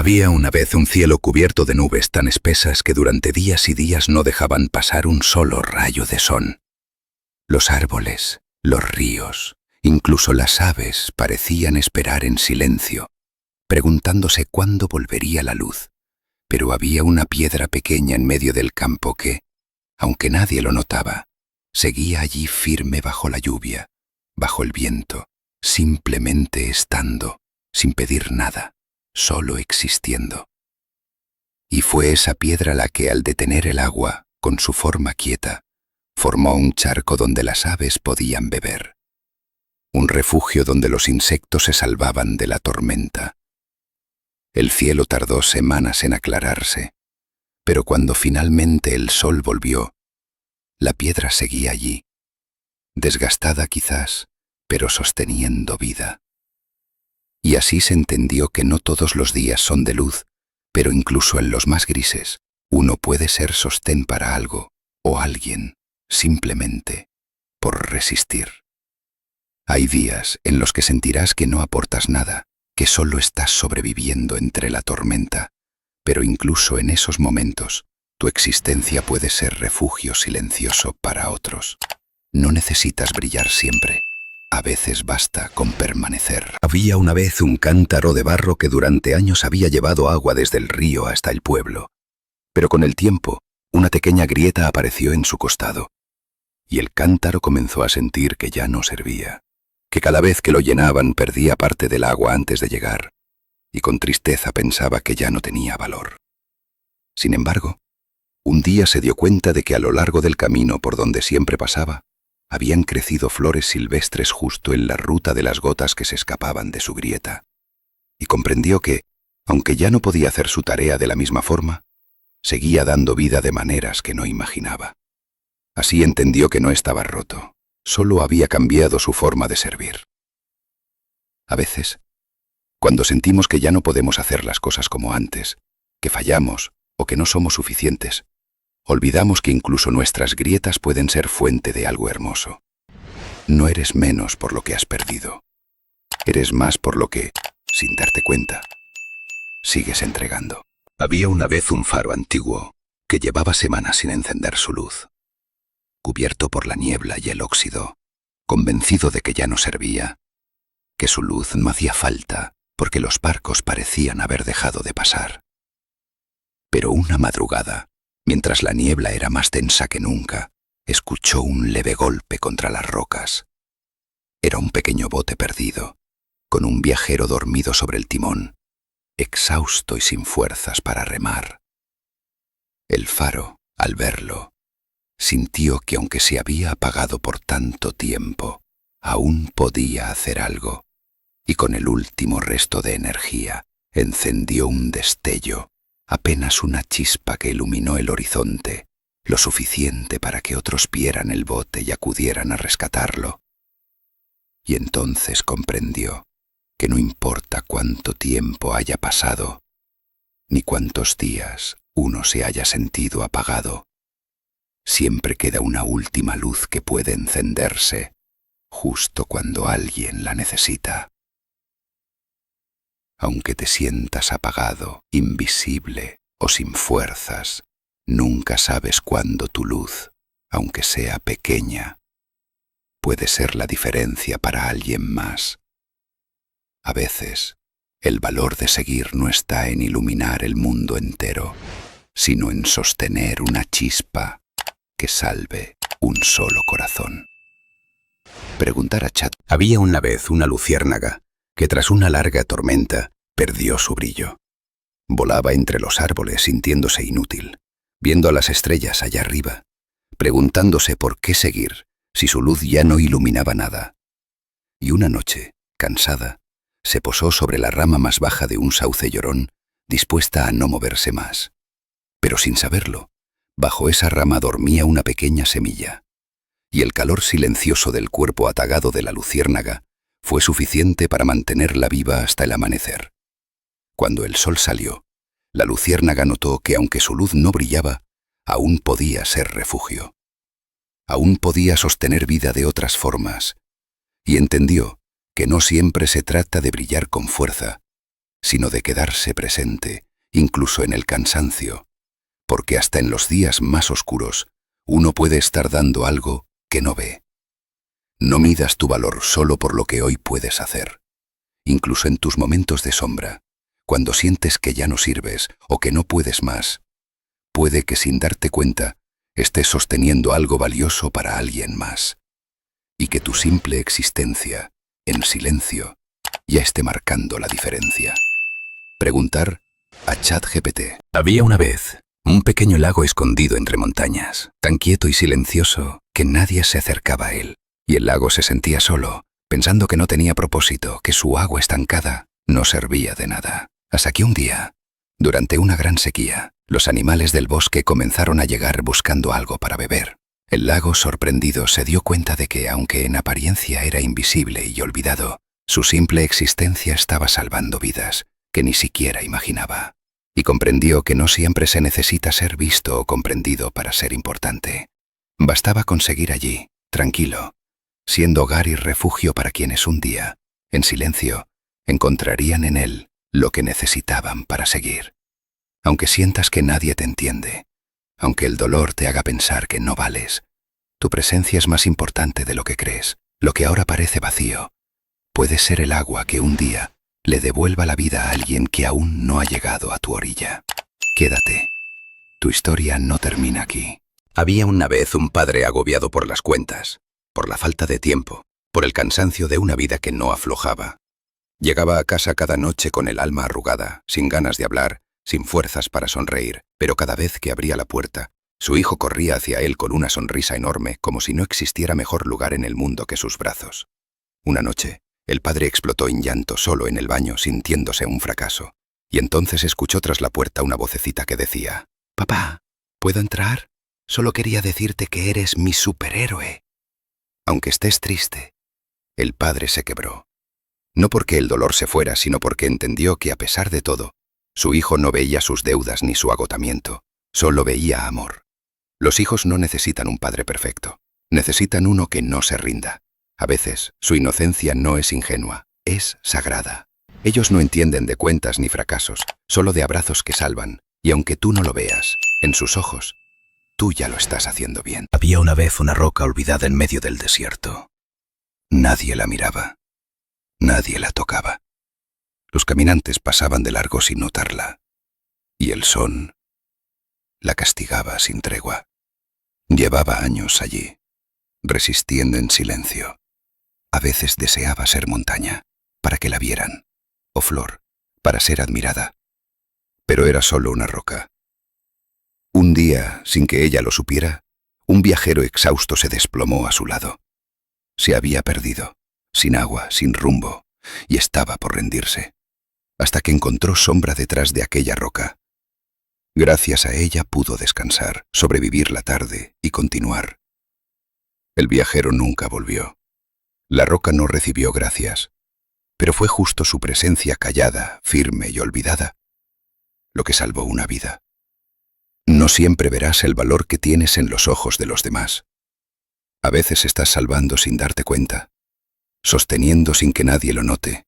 Había una vez un cielo cubierto de nubes tan espesas que durante días y días no dejaban pasar un solo rayo de sol. Los árboles, los ríos, incluso las aves parecían esperar en silencio, preguntándose cuándo volvería la luz. Pero había una piedra pequeña en medio del campo que, aunque nadie lo notaba, seguía allí firme bajo la lluvia, bajo el viento, simplemente estando, sin pedir nada, solo existiendo. Y fue esa piedra la que, al detener el agua, con su forma quieta, formó un charco donde las aves podían beber, un refugio donde los insectos se salvaban de la tormenta. El cielo tardó semanas en aclararse, pero cuando finalmente el sol volvió, la piedra seguía allí, desgastada quizás, pero sosteniendo vida. Y así se entendió que no todos los días son de luz, pero incluso en los más grises, uno puede ser sostén para algo o alguien, simplemente por resistir. Hay días en los que sentirás que no aportas nada, que solo estás sobreviviendo entre la tormenta, pero incluso en esos momentos, tu existencia puede ser refugio silencioso para otros. No necesitas brillar siempre. A veces basta con permanecer. Había una vez un cántaro de barro que durante años había llevado agua desde el río hasta el pueblo. Pero con el tiempo, una pequeña grieta apareció en su costado, y el cántaro comenzó a sentir que ya no servía, que cada vez que lo llenaban perdía parte del agua antes de llegar, y con tristeza pensaba que ya no tenía valor. Sin embargo, un día se dio cuenta de que a lo largo del camino por donde siempre pasaba, habían crecido flores silvestres justo en la ruta de las gotas que se escapaban de su grieta, y comprendió que, aunque ya no podía hacer su tarea de la misma forma, seguía dando vida de maneras que no imaginaba. Así entendió que no estaba roto, solo había cambiado su forma de servir. A veces, cuando sentimos que ya no podemos hacer las cosas como antes, que fallamos o que no somos suficientes, olvidamos que incluso nuestras grietas pueden ser fuente de algo hermoso. No eres menos por lo que has perdido. Eres más por lo que, sin darte cuenta, sigues entregando. Había una vez un faro antiguo que llevaba semanas sin encender su luz, cubierto por la niebla y el óxido, convencido de que ya no servía, que su luz no hacía falta porque los barcos parecían haber dejado de pasar. Pero una madrugada, mientras la niebla era más densa que nunca, escuchó un leve golpe contra las rocas. Era un pequeño bote perdido, con un viajero dormido sobre el timón, exhausto y sin fuerzas para remar. El faro, al verlo, sintió que aunque se había apagado por tanto tiempo, aún podía hacer algo, y con el último resto de energía encendió un destello, apenas una chispa que iluminó el horizonte, lo suficiente para que otros vieran el bote y acudieran a rescatarlo. Y entonces comprendió que no importa cuánto tiempo haya pasado, ni cuántos días uno se haya sentido apagado, siempre queda una última luz que puede encenderse justo cuando alguien la necesita. Aunque te sientas apagado, invisible o sin fuerzas, nunca sabes cuándo tu luz, aunque sea pequeña, puede ser la diferencia para alguien más. A veces, el valor de seguir no está en iluminar el mundo entero, sino en sostener una chispa que salve un solo corazón. Preguntar a Chat. Había una vez una luciérnaga que tras una larga tormenta perdió su brillo. Volaba entre los árboles sintiéndose inútil, viendo a las estrellas allá arriba, preguntándose por qué seguir si su luz ya no iluminaba nada. Y una noche, cansada, se posó sobre la rama más baja de un sauce llorón, dispuesta a no moverse más. Pero sin saberlo, bajo esa rama dormía una pequeña semilla, y el calor silencioso del cuerpo atagado de la luciérnaga fue suficiente para mantenerla viva hasta el amanecer. Cuando el sol salió, la luciérnaga notó que aunque su luz no brillaba, aún podía ser refugio. Aún podía sostener vida de otras formas, y entendió que no siempre se trata de brillar con fuerza, sino de quedarse presente, incluso en el cansancio, porque hasta en los días más oscuros uno puede estar dando algo que no ve. No midas tu valor solo por lo que hoy puedes hacer. Incluso en tus momentos de sombra, cuando sientes que ya no sirves o que no puedes más, puede que sin darte cuenta estés sosteniendo algo valioso para alguien más, y que tu simple existencia, en silencio, ya esté marcando la diferencia. Preguntar a ChatGPT. Había una vez un pequeño lago escondido entre montañas, tan quieto y silencioso que nadie se acercaba a él, y el lago se sentía solo, pensando que no tenía propósito, que su agua estancada no servía de nada. Hasta que un día, durante una gran sequía, los animales del bosque comenzaron a llegar buscando algo para beber. El lago, sorprendido, se dio cuenta de que, aunque en apariencia era invisible y olvidado, su simple existencia estaba salvando vidas que ni siquiera imaginaba. Y comprendió que no siempre se necesita ser visto o comprendido para ser importante. Bastaba conseguir allí, tranquilo, siendo hogar y refugio para quienes un día, en silencio, encontrarían en él lo que necesitaban para seguir. Aunque sientas que nadie te entiende, aunque el dolor te haga pensar que no vales, tu presencia es más importante de lo que crees. Lo que ahora parece vacío puede ser el agua que un día le devuelva la vida a alguien que aún no ha llegado a tu orilla. Quédate. Tu historia no termina aquí. Había una vez un padre agobiado por las cuentas, por la falta de tiempo, por el cansancio de una vida que no aflojaba. Llegaba a casa cada noche con el alma arrugada, sin ganas de hablar, sin fuerzas para sonreír, pero cada vez que abría la puerta, su hijo corría hacia él con una sonrisa enorme, como si no existiera mejor lugar en el mundo que sus brazos. Una noche, el padre explotó en llanto solo en el baño, sintiéndose un fracaso, y entonces escuchó tras la puerta una vocecita que decía: «Papá, ¿puedo entrar? Solo quería decirte que eres mi superhéroe». Aunque estés triste, el padre se quebró. No porque el dolor se fuera, sino porque entendió que a pesar de todo, su hijo no veía sus deudas ni su agotamiento, solo veía amor. Los hijos no necesitan un padre perfecto, necesitan uno que no se rinda. A veces, su inocencia no es ingenua, es sagrada. Ellos no entienden de cuentas ni fracasos, solo de abrazos que salvan, y aunque tú no lo veas, en sus ojos, tú ya lo estás haciendo bien. Había una vez una roca olvidada en medio del desierto. Nadie la miraba. Nadie la tocaba. Los caminantes pasaban de largo sin notarla, y el son la castigaba sin tregua. Llevaba años allí, resistiendo en silencio. A veces deseaba ser montaña, para que la vieran, o flor, para ser admirada. Pero era solo una roca. Un día, sin que ella lo supiera, un viajero exhausto se desplomó a su lado. Se había perdido, sin agua, sin rumbo, y estaba por rendirse, hasta que encontró sombra detrás de aquella roca. Gracias a ella pudo descansar, sobrevivir la tarde y continuar. El viajero nunca volvió. La roca no recibió gracias, pero fue justo su presencia callada, firme y olvidada lo que salvó una vida. No siempre verás el valor que tienes en los ojos de los demás. A veces estás salvando sin darte cuenta, sosteniendo sin que nadie lo note.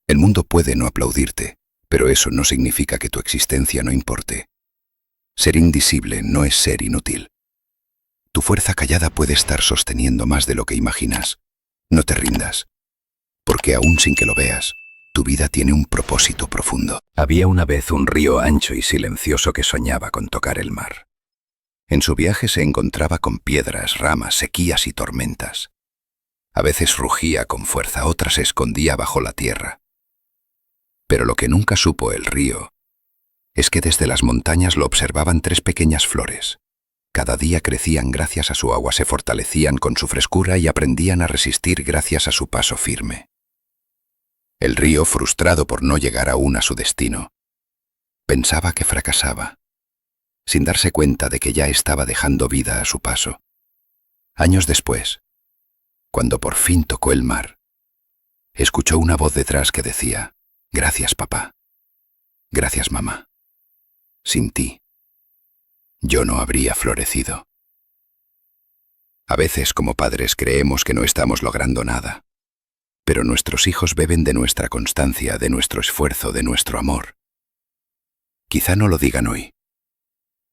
El mundo puede no aplaudirte, pero eso no significa que tu existencia no importe. Ser invisible no es ser inútil. Tu fuerza callada puede estar sosteniendo más de lo que imaginas. No te rindas, porque aún sin que lo veas, tu vida tiene un propósito profundo. Había una vez un río ancho y silencioso que soñaba con tocar el mar. En su viaje se encontraba con piedras, ramas, sequías y tormentas. A veces rugía con fuerza, otras se escondía bajo la tierra. Pero lo que nunca supo el río es que desde las montañas lo observaban 3 pequeñas flores. Cada día crecían gracias a su agua, se fortalecían con su frescura y aprendían a resistir gracias a su paso firme. El río, frustrado por no llegar aún a su destino, pensaba que fracasaba, sin darse cuenta de que ya estaba dejando vida a su paso. Años después, cuando por fin tocó el mar, escuchó una voz detrás que decía: «Gracias, papá. Gracias, mamá. Sin ti, yo no habría florecido». A veces, como padres, creemos que no estamos logrando nada. pero nuestros hijos beben de nuestra constancia, de nuestro esfuerzo, de nuestro amor. Quizá no lo digan hoy,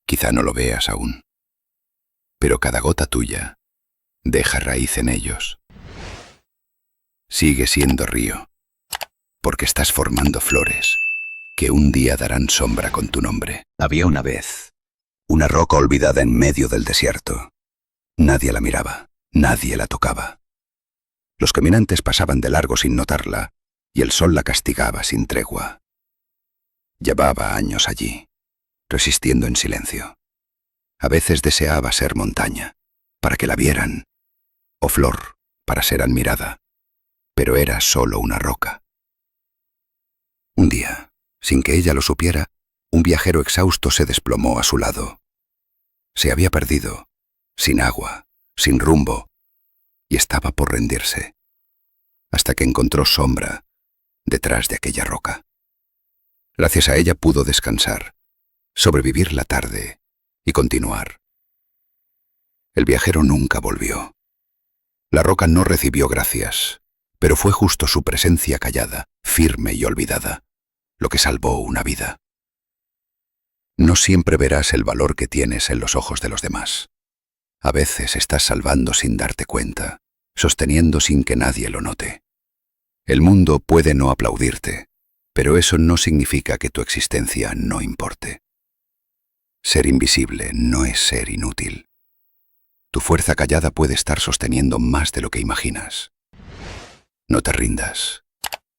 quizá no lo veas aún, pero cada gota tuya deja raíz en ellos. Sigue siendo río, porque estás formando flores que un día darán sombra con tu nombre. Había una vez una roca olvidada en medio del desierto. Nadie la miraba, nadie la tocaba. Los caminantes pasaban de largo sin notarla, y el sol la castigaba sin tregua. Llevaba años allí, resistiendo en silencio. A veces deseaba ser montaña, para que la vieran, o flor, para ser admirada, pero era solo una roca. Un día, sin que ella lo supiera, un viajero exhausto se desplomó a su lado. Se había perdido, sin agua, sin rumbo, y estaba por rendirse, hasta que encontró sombra detrás de aquella roca. Gracias a ella pudo descansar, sobrevivir la tarde y continuar. El viajero nunca volvió. La roca no recibió gracias, pero fue justo su presencia callada, firme y olvidada, lo que salvó una vida. No siempre verás el valor que tienes en los ojos de los demás. A veces estás salvando sin darte cuenta, sosteniendo sin que nadie lo note. El mundo puede no aplaudirte, pero eso no significa que tu existencia no importe. Ser invisible no es ser inútil. Tu fuerza callada puede estar sosteniendo más de lo que imaginas. No te rindas,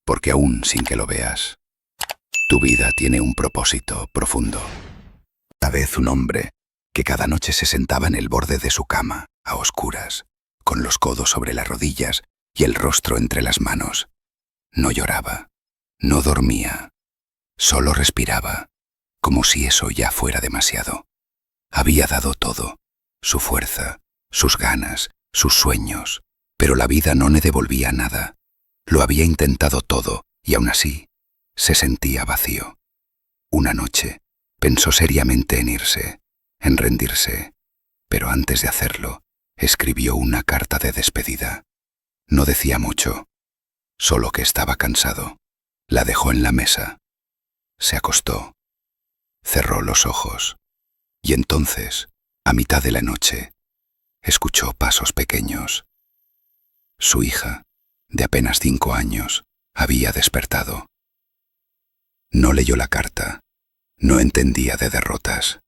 porque aún sin que lo veas, tu vida tiene un propósito profundo. Una vez un hombre que cada noche se sentaba en el borde de su cama, a oscuras, con los codos sobre las rodillas y el rostro entre las manos. No lloraba, no dormía, solo respiraba, como si eso ya fuera demasiado. Había dado todo, su fuerza, sus ganas, sus sueños, pero la vida no le devolvía nada. Lo había intentado todo y aún así se sentía vacío. Una noche pensó seriamente en irse, en rendirse, pero antes de hacerlo, escribió una carta de despedida. No decía mucho, solo que estaba cansado. La dejó en la mesa, se acostó, cerró los ojos, y entonces, a mitad de la noche, escuchó pasos pequeños. Su hija, de apenas 5 años, había despertado. No leyó la carta, no entendía de derrotas.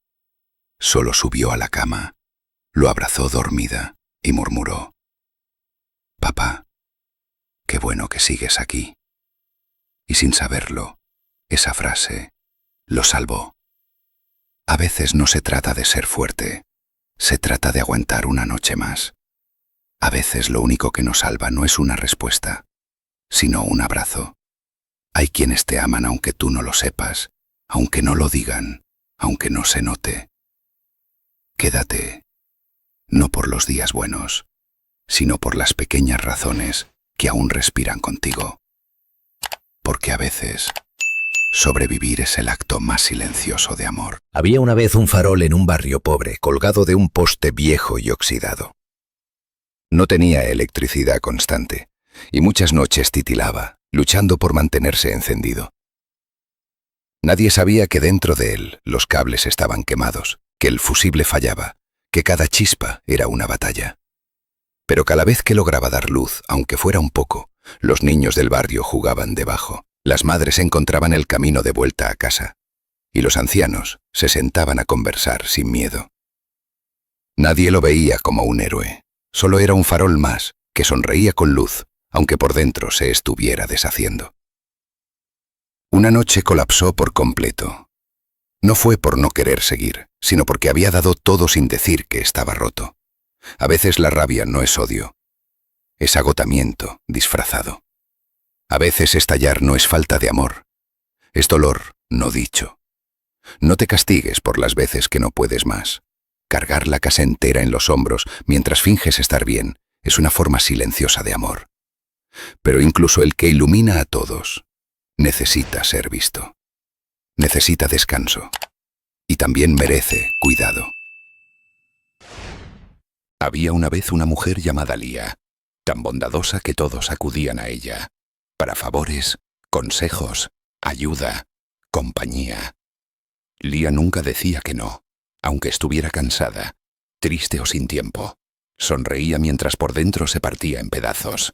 Solo subió a la cama, lo abrazó dormida y murmuró: «Papá, qué bueno que sigues aquí». Y sin saberlo, esa frase lo salvó. A veces no se trata de ser fuerte, se trata de aguantar una noche más. A veces lo único que nos salva no es una respuesta, sino un abrazo. Hay quienes te aman aunque tú no lo sepas, aunque no lo digan, aunque no se note. Quédate, no por los días buenos, sino por las pequeñas razones que aún respiran contigo. Porque a veces, sobrevivir es el acto más silencioso de amor. Había una vez un farol en un barrio pobre, colgado de un poste viejo y oxidado. No tenía electricidad constante, y muchas noches titilaba, luchando por mantenerse encendido. Nadie sabía que dentro de él los cables estaban quemados, que el fusible fallaba, que cada chispa era una batalla. Pero cada vez que lograba dar luz, aunque fuera un poco, los niños del barrio jugaban debajo, las madres encontraban el camino de vuelta a casa, y los ancianos se sentaban a conversar sin miedo. Nadie lo veía como un héroe, solo era un farol más que sonreía con luz, aunque por dentro se estuviera deshaciendo. Una noche colapsó por completo. No fue por no querer seguir, sino porque había dado todo sin decir que estaba roto. A veces la rabia no es odio, es agotamiento disfrazado. A veces estallar no es falta de amor, es dolor no dicho. No te castigues por las veces que no puedes más. Cargar la casa entera en los hombros mientras finges estar bien es una forma silenciosa de amor. Pero incluso el que ilumina a todos necesita ser visto. Necesita descanso. Y también merece cuidado. Había una vez una mujer llamada Lía, tan bondadosa que todos acudían a ella, para favores, consejos, ayuda, compañía. Lía nunca decía que no, aunque estuviera cansada, triste o sin tiempo. Sonreía mientras por dentro se partía en pedazos.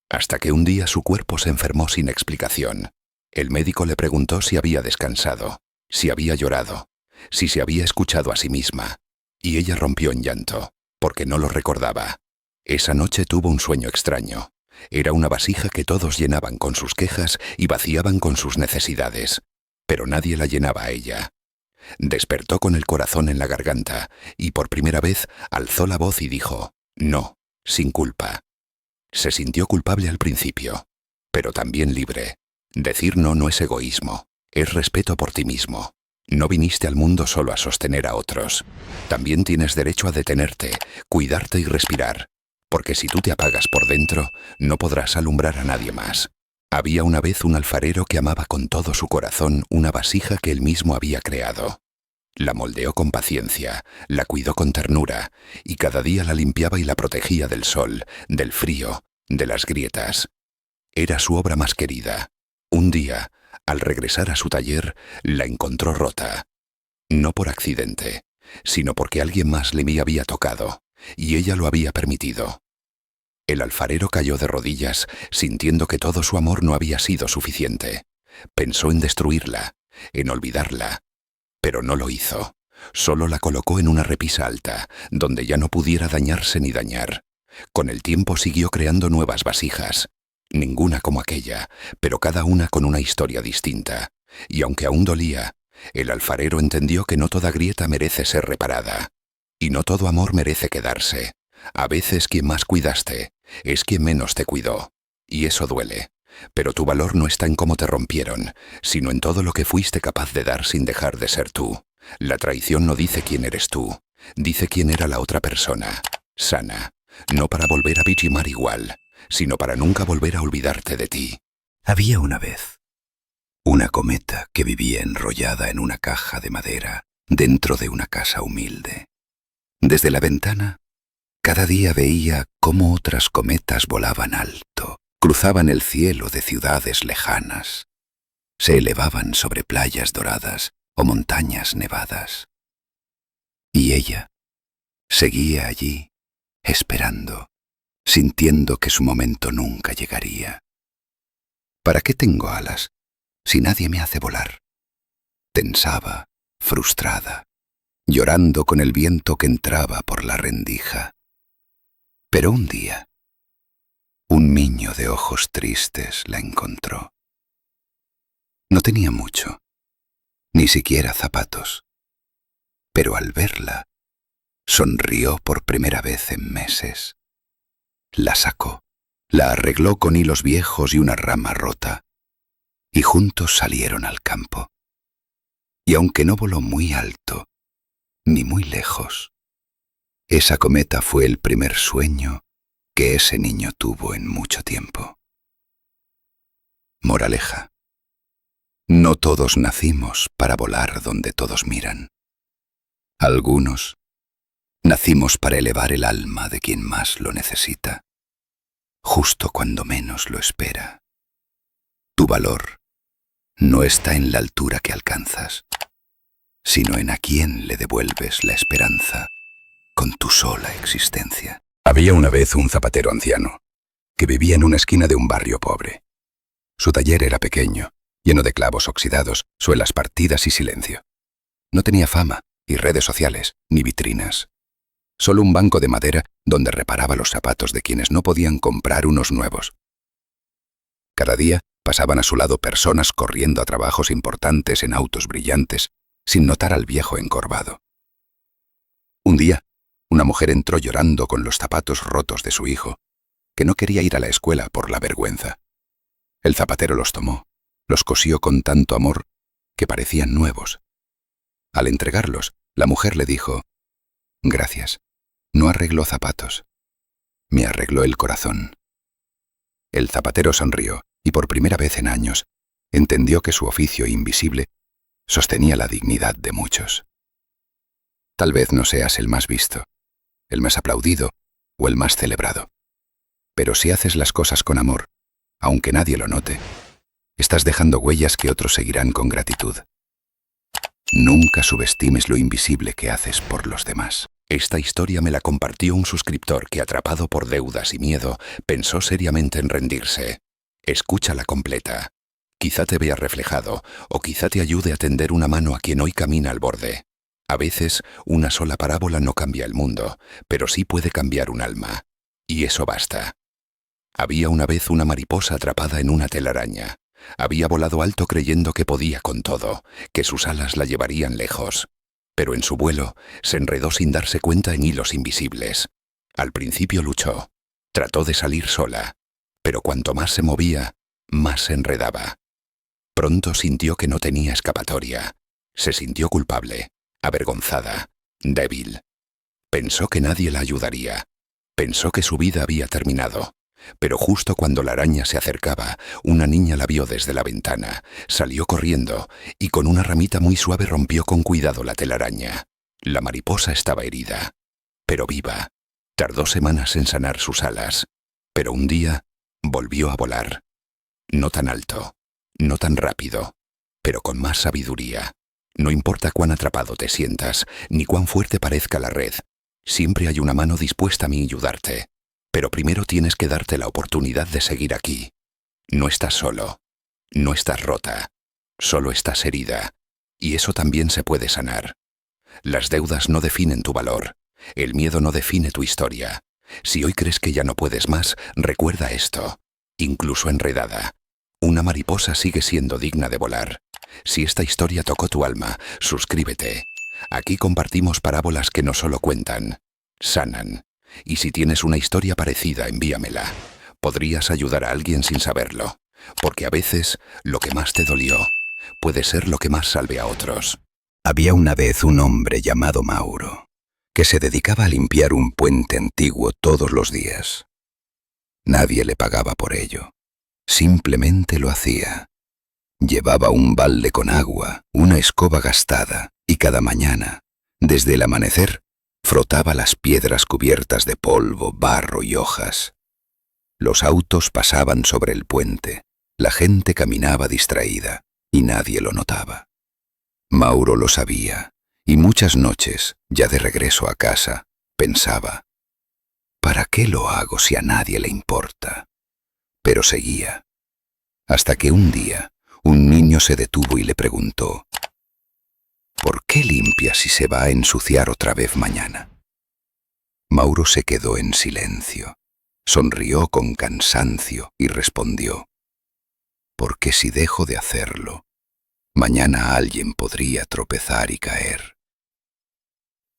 Hasta que un día su cuerpo se enfermó sin explicación. El médico le preguntó si había descansado, si había llorado, si se había escuchado a sí misma, y ella rompió en llanto, porque no lo recordaba. Esa noche tuvo un sueño extraño. Era una vasija que todos llenaban con sus quejas y vaciaban con sus necesidades, pero nadie la llenaba a ella. Despertó con el corazón en la garganta y por primera vez alzó la voz y dijo, no, sin culpa. Se sintió culpable al principio, pero también libre. Decir no no es egoísmo, es respeto por ti mismo. No viniste al mundo solo a sostener a otros. También tienes derecho a detenerte, cuidarte y respirar, porque si tú te apagas por dentro, no podrás alumbrar a nadie más. Había una vez un alfarero que amaba con todo su corazón una vasija que él mismo había creado. La moldeó con paciencia, la cuidó con ternura, y cada día la limpiaba y la protegía del sol, del frío, de las grietas. Era su obra más querida. Un día, al regresar a su taller, la encontró rota. No por accidente, sino porque alguien más le había tocado, y ella lo había permitido. El alfarero cayó de rodillas, sintiendo que todo su amor no había sido suficiente. Pensó en destruirla, en olvidarla, pero no lo hizo. Solo la colocó en una repisa alta, donde ya no pudiera dañarse ni dañar. Con el tiempo siguió creando nuevas vasijas, ninguna como aquella, pero cada una con una historia distinta. Y aunque aún dolía, el alfarero entendió que no toda grieta merece ser reparada, y no todo amor merece quedarse. A veces quien más cuidaste es quien menos te cuidó, y eso duele. Pero tu valor no está en cómo te rompieron, sino en todo lo que fuiste capaz de dar sin dejar de ser tú. La traición no dice quién eres tú, dice quién era la otra persona. Sana, no para volver a pichimar igual, sino para nunca volver a olvidarte de ti. Había una vez una cometa que vivía enrollada en una caja de madera dentro de una casa humilde. Desde la ventana, cada día veía cómo otras cometas volaban alto, cruzaban el cielo de ciudades lejanas, se elevaban sobre playas doradas o montañas nevadas. Y ella seguía allí, esperando, sintiendo que su momento nunca llegaría. ¿Para qué tengo alas si nadie me hace volar? Pensaba, frustrada, llorando con el viento que entraba por la rendija. Pero un día, un niño de ojos tristes la encontró. No tenía mucho, ni siquiera zapatos, pero al verla, sonrió por primera vez en meses. La sacó, la arregló con hilos viejos y una rama rota, y juntos salieron al campo. Y aunque no voló muy alto, ni muy lejos, esa cometa fue el primer sueño que ese niño tuvo en mucho tiempo. Moraleja: no todos nacimos para volar donde todos miran. Algunos nacimos para elevar el alma de quien más lo necesita, justo cuando menos lo espera. Tu valor no está en la altura que alcanzas, sino en a quién le devuelves la esperanza con tu sola existencia. Había una vez un zapatero anciano que vivía en una esquina de un barrio pobre. Su taller era pequeño, lleno de clavos oxidados, suelas partidas y silencio. No tenía fama, ni redes sociales, ni vitrinas. Solo un banco de madera donde reparaba los zapatos de quienes no podían comprar unos nuevos. Cada día pasaban a su lado personas corriendo a trabajos importantes en autos brillantes, sin notar al viejo encorvado. Un día, una mujer entró llorando con los zapatos rotos de su hijo, que no quería ir a la escuela por la vergüenza. El zapatero los tomó, los cosió con tanto amor que parecían nuevos. Al entregarlos, la mujer le dijo: «Gracias, no arregló zapatos, me arregló el corazón». El zapatero sonrió y por primera vez en años entendió que su oficio invisible sostenía la dignidad de muchos. Tal vez no seas el más visto, el más aplaudido o el más celebrado, Pero si haces las cosas con amor, aunque nadie lo note, estás dejando huellas que otros seguirán con gratitud. Nunca subestimes lo invisible que haces por los demás. Esta historia me la compartió un suscriptor que, atrapado por deudas y miedo, pensó seriamente en rendirse. Escúchala completa. Quizá te vea reflejado, o quizá te ayude a tender una mano a quien hoy camina al borde. A veces, una sola parábola no cambia el mundo, pero sí puede cambiar un alma. Y eso basta. Había una vez una mariposa atrapada en una telaraña. Había volado alto creyendo que podía con todo, que sus alas la llevarían lejos. Pero en su vuelo se enredó sin darse cuenta en hilos invisibles. Al principio luchó. Trató de salir sola. Pero cuanto más se movía, más se enredaba. Pronto sintió que no tenía escapatoria. Se sintió culpable, avergonzada, débil. Pensó que nadie la ayudaría. Pensó que su vida había terminado. Pero justo cuando la araña se acercaba, una niña la vio desde la ventana, salió corriendo y con una ramita muy suave rompió con cuidado la telaraña. La mariposa estaba herida, pero viva. Tardó semanas en sanar sus alas, pero un día volvió a volar. No tan alto, no tan rápido, pero con más sabiduría. No importa cuán atrapado te sientas, ni cuán fuerte parezca la red, siempre hay una mano dispuesta a ayudarte. Pero primero tienes que darte la oportunidad de seguir aquí. No estás solo, no estás rota, solo estás herida, y eso también se puede sanar. Las deudas no definen tu valor, el miedo no define tu historia. Si hoy crees que ya no puedes más, recuerda esto. Incluso enredada, una mariposa sigue siendo digna de volar. Si esta historia tocó tu alma, suscríbete. Aquí compartimos parábolas que no solo cuentan, sanan. Y si tienes una historia parecida, envíamela. Podrías ayudar a alguien sin saberlo, porque a veces lo que más te dolió puede ser lo que más salve a otros. Había una vez un hombre llamado Mauro, que se dedicaba a limpiar un puente antiguo todos los días. Nadie le pagaba por ello, simplemente lo hacía. Llevaba un balde con agua, una escoba gastada, y cada mañana, desde el amanecer, frotaba las piedras cubiertas de polvo, barro y hojas. Los autos pasaban sobre el puente, la gente caminaba distraída y nadie lo notaba. Mauro lo sabía y muchas noches, ya de regreso a casa, pensaba, ¿para qué lo hago si a nadie le importa? Pero seguía, hasta que un día un niño se detuvo y le preguntó, ¿por qué limpia si se va a ensuciar otra vez mañana? Mauro se quedó en silencio, sonrió con cansancio y respondió, porque si dejo de hacerlo, mañana alguien podría tropezar y caer.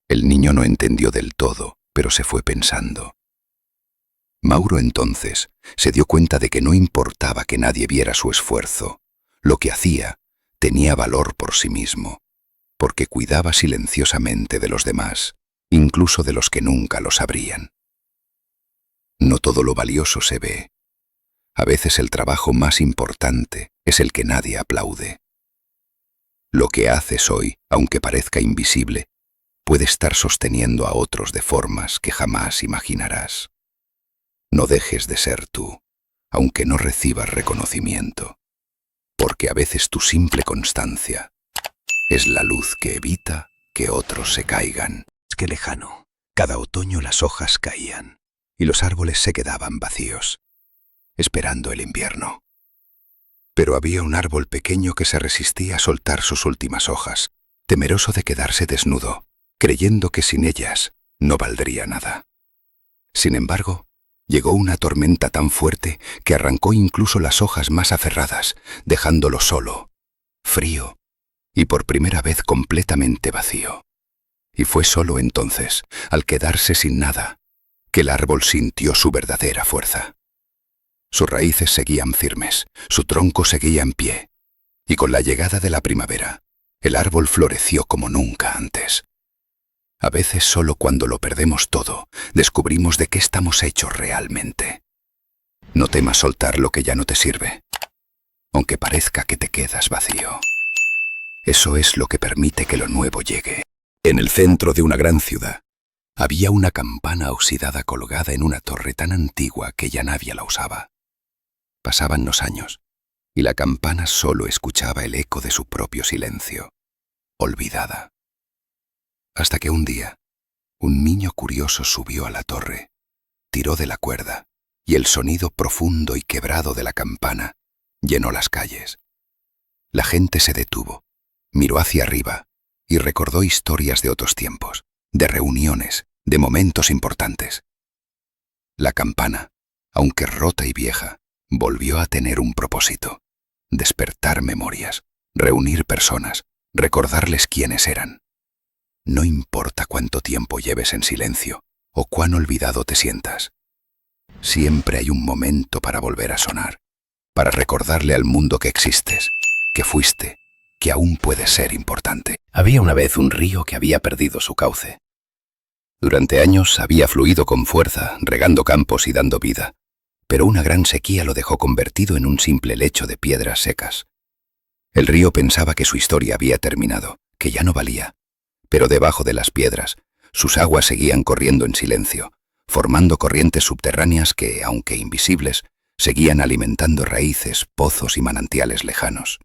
El niño no entendió del todo, pero se fue pensando. Mauro entonces se dio cuenta de que no importaba que nadie viera su esfuerzo, lo que hacía tenía valor por sí mismo, porque cuidaba silenciosamente de los demás, incluso de los que nunca lo sabrían. No todo lo valioso se ve. A veces el trabajo más importante es el que nadie aplaude. Lo que haces hoy, aunque parezca invisible, puede estar sosteniendo a otros de formas que jamás imaginarás. No dejes de ser tú, aunque no recibas reconocimiento, porque a veces tu simple constancia es la luz que evita que otros se caigan. Que lejano, cada otoño las hojas caían y los árboles se quedaban vacíos, esperando el invierno. Pero había un árbol pequeño que se resistía a soltar sus últimas hojas, temeroso de quedarse desnudo, creyendo que sin ellas no valdría nada. Sin embargo, llegó una tormenta tan fuerte que arrancó incluso las hojas más aferradas, dejándolo solo, frío y por primera vez completamente vacío. Y fue solo entonces, al quedarse sin nada, que el árbol sintió su verdadera fuerza. Sus raíces seguían firmes, su tronco seguía en pie, y con la llegada de la primavera, el árbol floreció como nunca antes. A veces solo cuando lo perdemos todo, descubrimos de qué estamos hechos realmente. No temas soltar lo que ya no te sirve, aunque parezca que te quedas vacío. Eso es lo que permite que lo nuevo llegue. En el centro de una gran ciudad, Había una campana oxidada colgada en una torre tan antigua que ya nadie la usaba. Pasaban los años, y la campana solo escuchaba el eco de su propio silencio, olvidada. Hasta que un día, un niño curioso subió a la torre, tiró de la cuerda, y el sonido profundo y quebrado de la campana llenó las calles. La gente se detuvo, miró hacia arriba y recordó historias de otros tiempos, de reuniones, de momentos importantes. La campana, aunque rota y vieja, volvió a tener un propósito: despertar memorias, reunir personas, recordarles quiénes eran. No importa cuánto tiempo lleves en silencio o cuán olvidado te sientas, siempre hay un momento para volver a sonar, para recordarle al mundo que existes, que fuiste, que aún puedes ser importante. Había una vez un río que había perdido su cauce. Durante años había fluido con fuerza, regando campos y dando vida, pero una gran sequía lo dejó convertido en un simple lecho de piedras secas. El río pensaba que su historia había terminado, que ya no valía, pero debajo de las piedras, sus aguas seguían corriendo en silencio, formando corrientes subterráneas que, aunque invisibles, seguían alimentando raíces, pozos y manantiales lejanos.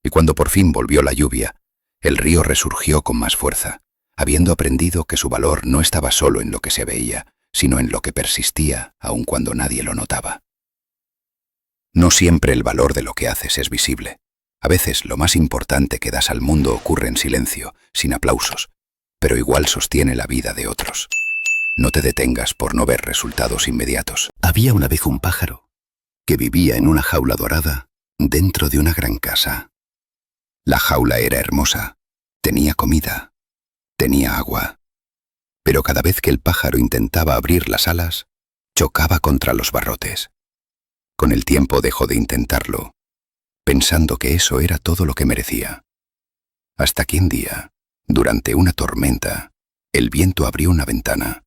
Y cuando por fin volvió la lluvia, el río resurgió con más fuerza, habiendo aprendido que su valor no estaba solo en lo que se veía, sino en lo que persistía, aun cuando nadie lo notaba. No siempre el valor de lo que haces es visible. A veces lo más importante que das al mundo ocurre en silencio, sin aplausos, pero igual sostiene la vida de otros. No te detengas por no ver resultados inmediatos. Había una vez un pájaro que vivía en una jaula dorada dentro de una gran casa. La jaula era hermosa, tenía comida, tenía agua, pero cada vez que el pájaro intentaba abrir las alas, chocaba contra los barrotes. Con el tiempo dejó de intentarlo, pensando que eso era todo lo que merecía. Hasta que un día, durante una tormenta, el viento abrió una ventana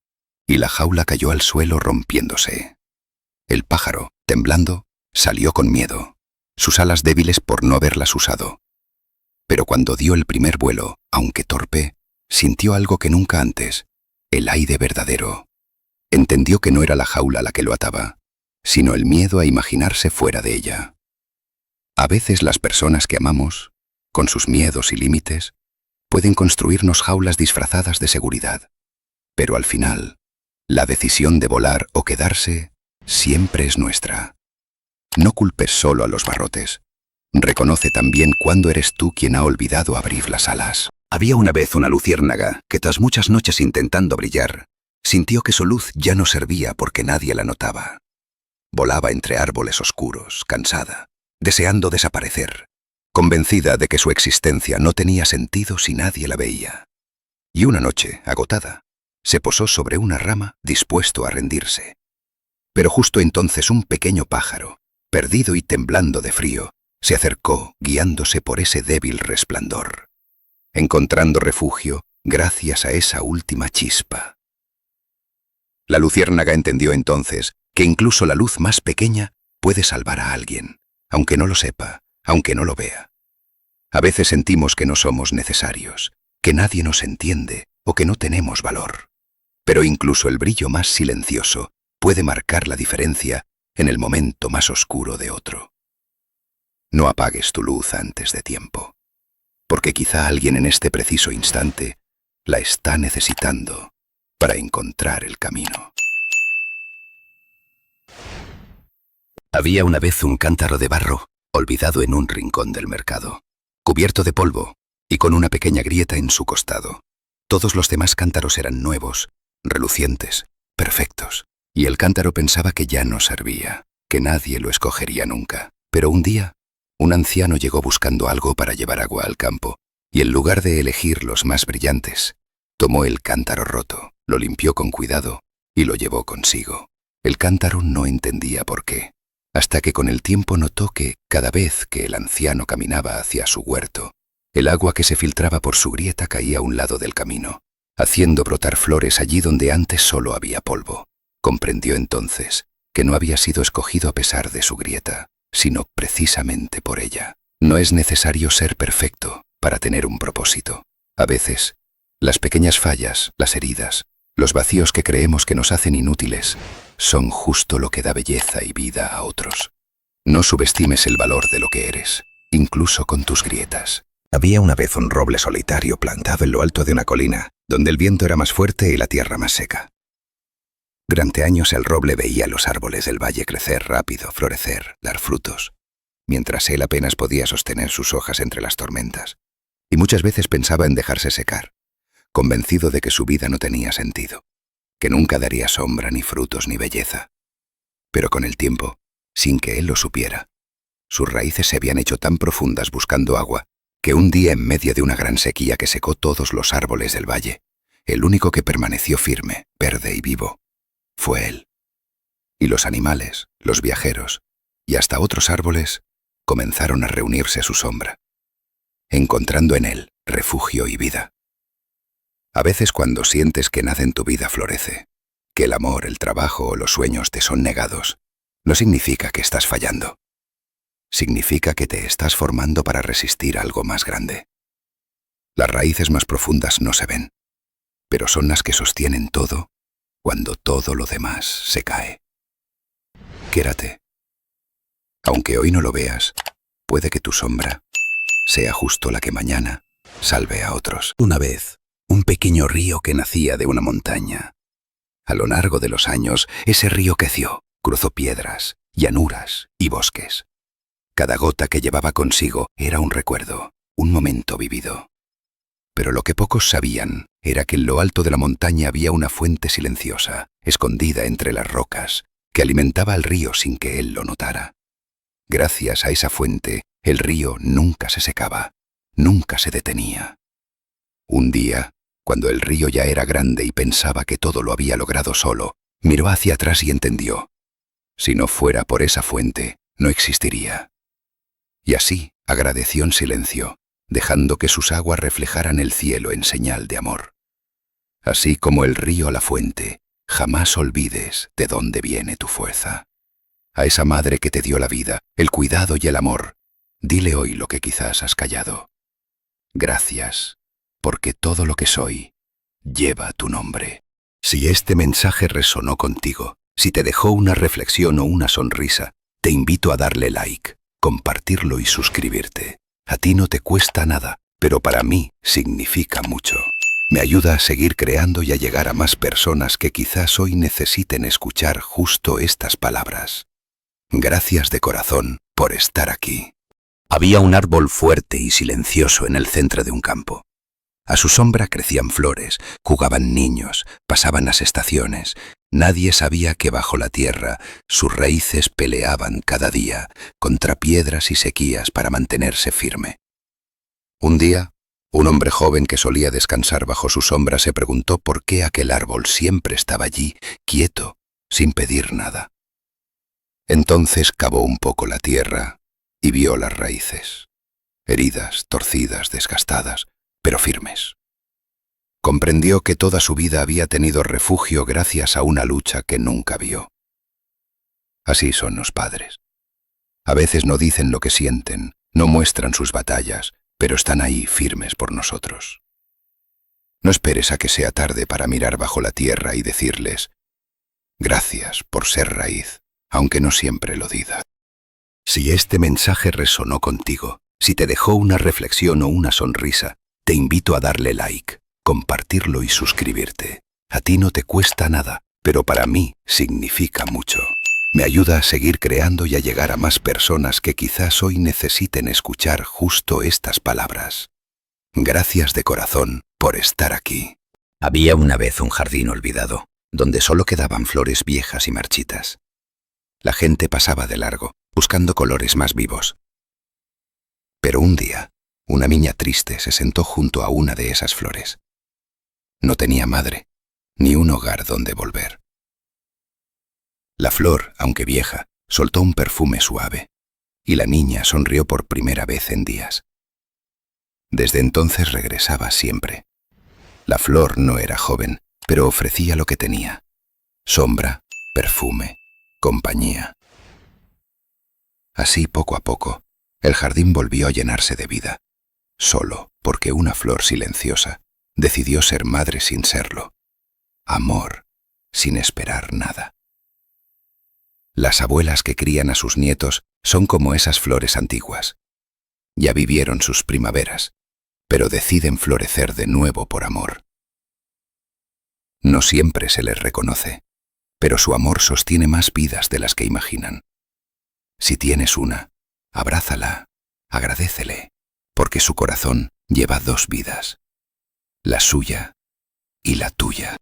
y la jaula cayó al suelo rompiéndose. El pájaro, temblando, salió con miedo, sus alas débiles por no haberlas usado. Pero cuando dio el primer vuelo, aunque torpe, sintió algo que nunca antes, el aire verdadero. Entendió que no era la jaula la que lo ataba, sino el miedo a imaginarse fuera de ella. A veces las personas que amamos, con sus miedos y límites, pueden construirnos jaulas disfrazadas de seguridad, pero al final, la decisión de volar o quedarse siempre es nuestra. No culpes solo a los barrotes. Reconoce también cuándo eres tú quien ha olvidado abrir las alas. Había una vez una luciérnaga que tras muchas noches intentando brillar, sintió que su luz ya no servía porque nadie la notaba. Volaba entre árboles oscuros, cansada, deseando desaparecer, convencida de que su existencia no tenía sentido si nadie la veía. Y una noche, agotada, se posó sobre una rama dispuesto a rendirse. Pero justo entonces un pequeño pájaro, perdido y temblando de frío, se acercó guiándose por ese débil resplandor, encontrando refugio gracias a esa última chispa. La luciérnaga entendió entonces que incluso la luz más pequeña puede salvar a alguien, aunque no lo sepa, aunque no lo vea. A veces sentimos que no somos necesarios, que nadie nos entiende o que no tenemos valor. Pero incluso el brillo más silencioso puede marcar la diferencia en el momento más oscuro de otro. No apagues tu luz antes de tiempo, porque quizá alguien en este preciso instante la está necesitando para encontrar el camino. Había una vez un cántaro de barro olvidado en un rincón del mercado, cubierto de polvo y con una pequeña grieta en su costado. Todos los demás cántaros eran nuevos, relucientes, perfectos, y el cántaro pensaba que ya no servía, que nadie lo escogería nunca. Pero un día, un anciano llegó buscando algo para llevar agua al campo, y en lugar de elegir los más brillantes, tomó el cántaro roto, lo limpió con cuidado y lo llevó consigo. El cántaro no entendía por qué, hasta que con el tiempo notó que, cada vez que el anciano caminaba hacia su huerto, el agua que se filtraba por su grieta caía a un lado del camino, haciendo brotar flores allí donde antes solo había polvo. Comprendió entonces que no había sido escogido a pesar de su grieta, sino precisamente por ella. No es necesario ser perfecto para tener un propósito. A veces, las pequeñas fallas, las heridas, Los vacíos que creemos que nos hacen inútiles son justo lo que da belleza y vida a otros. No subestimes el valor de lo que eres, incluso con tus grietas. Había una vez un roble solitario plantado en lo alto de una colina, donde el viento era más fuerte y la tierra más seca. Durante años el roble veía los árboles del valle crecer rápido, florecer, dar frutos, mientras él apenas podía sostener sus hojas entre las tormentas. Y muchas veces pensaba en dejarse secar, convencido de que su vida no tenía sentido, que nunca daría sombra, ni frutos, ni belleza. Pero con el tiempo, sin que él lo supiera, sus raíces se habían hecho tan profundas buscando agua, que un día en medio de una gran sequía que secó todos los árboles del valle, el único que permaneció firme, verde y vivo, fue él. Y los animales, los viajeros y hasta otros árboles comenzaron a reunirse a su sombra, encontrando en él refugio y vida. A veces cuando sientes que nada en tu vida florece, que el amor, el trabajo o los sueños te son negados, no significa que estás fallando. Significa que te estás formando para resistir a algo más grande. Las raíces más profundas no se ven, pero son las que sostienen todo cuando todo lo demás se cae. Quiérate. Aunque hoy no lo veas, puede que tu sombra sea justo la que mañana salve a otros. Una vez, un pequeño río que nacía de una montaña. A lo largo de los años, ese río creció, cruzó piedras, llanuras y bosques. Cada gota que llevaba consigo era un recuerdo, un momento vivido. Pero lo que pocos sabían era que en lo alto de la montaña había una fuente silenciosa, escondida entre las rocas, que alimentaba al río sin que él lo notara. Gracias a esa fuente, el río nunca se secaba, nunca se detenía. Un día, cuando el río ya era grande y pensaba que todo lo había logrado solo, miró hacia atrás y entendió: si no fuera por esa fuente, no existiría. Y así agradeció en silencio, dejando que sus aguas reflejaran el cielo en señal de amor. Así como el río a la fuente, jamás olvides de dónde viene tu fuerza. A esa madre que te dio la vida, el cuidado y el amor, dile hoy lo que quizás has callado. Gracias, porque todo lo que soy lleva tu nombre. Si este mensaje resonó contigo, si te dejó una reflexión o una sonrisa, te invito a darle like, compartirlo y suscribirte. A ti no te cuesta nada, pero para mí significa mucho. Me ayuda a seguir creando y a llegar a más personas que quizás hoy necesiten escuchar justo estas palabras. Gracias de corazón por estar aquí. Había un árbol fuerte y silencioso en el centro de un campo. A su sombra crecían flores, jugaban niños, pasaban las estaciones. Nadie sabía que bajo la tierra sus raíces peleaban cada día contra piedras y sequías para mantenerse firme. Un día, un hombre joven que solía descansar bajo su sombra se preguntó por qué aquel árbol siempre estaba allí, quieto, sin pedir nada. Entonces cavó un poco la tierra y vio las raíces, heridas, torcidas, desgastadas, pero firmes. Comprendió que toda su vida había tenido refugio gracias a una lucha que nunca vio. Así son los padres. A veces no dicen lo que sienten, no muestran sus batallas, pero están ahí firmes por nosotros. No esperes a que sea tarde para mirar bajo la tierra y decirles: gracias por ser raíz, aunque no siempre lo digas. Si este mensaje resonó contigo, si te dejó una reflexión o una sonrisa, te invito a darle like, compartirlo y suscribirte. A ti no te cuesta nada, pero para mí significa mucho. Me ayuda a seguir creando y a llegar a más personas que quizás hoy necesiten escuchar justo estas palabras. Gracias de corazón por estar aquí. Había una vez un jardín olvidado, donde solo quedaban flores viejas y marchitas. La gente pasaba de largo, buscando colores más vivos. Pero un día, una niña triste se sentó junto a una de esas flores. No tenía madre, ni un hogar donde volver. La flor, aunque vieja, soltó un perfume suave, y la niña sonrió por primera vez en días. Desde entonces regresaba siempre. La flor no era joven, pero ofrecía lo que tenía: sombra, perfume, compañía. Así, poco a poco, el jardín volvió a llenarse de vida, solo porque una flor silenciosa decidió ser madre sin serlo. amor, sin esperar nada. Las abuelas que crían a sus nietos son como esas flores antiguas. Ya vivieron sus primaveras, pero deciden florecer de nuevo por amor. No siempre se les reconoce, pero su amor sostiene más vidas de las que imaginan. Si tienes una, abrázala, agradécele, porque su corazón lleva 2 vidas, la suya y la tuya.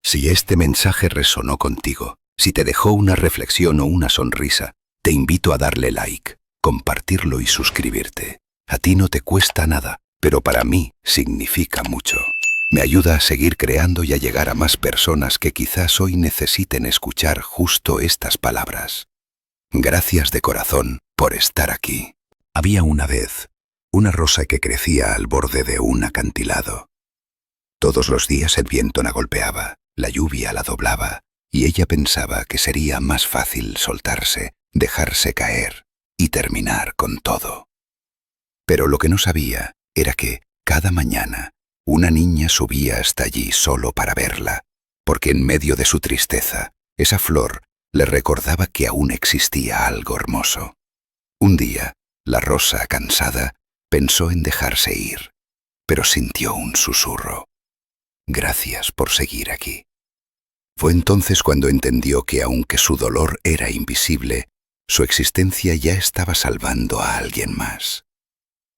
Si este mensaje resonó contigo, si te dejó una reflexión o una sonrisa, te invito a darle like, compartirlo y suscribirte. A ti no te cuesta nada, pero para mí significa mucho. Me ayuda a seguir creando y a llegar a más personas que quizás hoy necesiten escuchar justo estas palabras. Gracias de corazón por estar aquí. Había una vez una rosa que crecía al borde de un acantilado. Todos los días el viento la golpeaba, la lluvia la doblaba, y ella pensaba que sería más fácil soltarse, dejarse caer y terminar con todo. Pero lo que no sabía era que, cada mañana, una niña subía hasta allí solo para verla, porque en medio de su tristeza, esa flor le recordaba que aún existía algo hermoso. Un día, la rosa, cansada, pensó en dejarse ir, pero sintió un susurro. Gracias por seguir aquí. Fue entonces cuando entendió que aunque su dolor era invisible, su existencia ya estaba salvando a alguien más.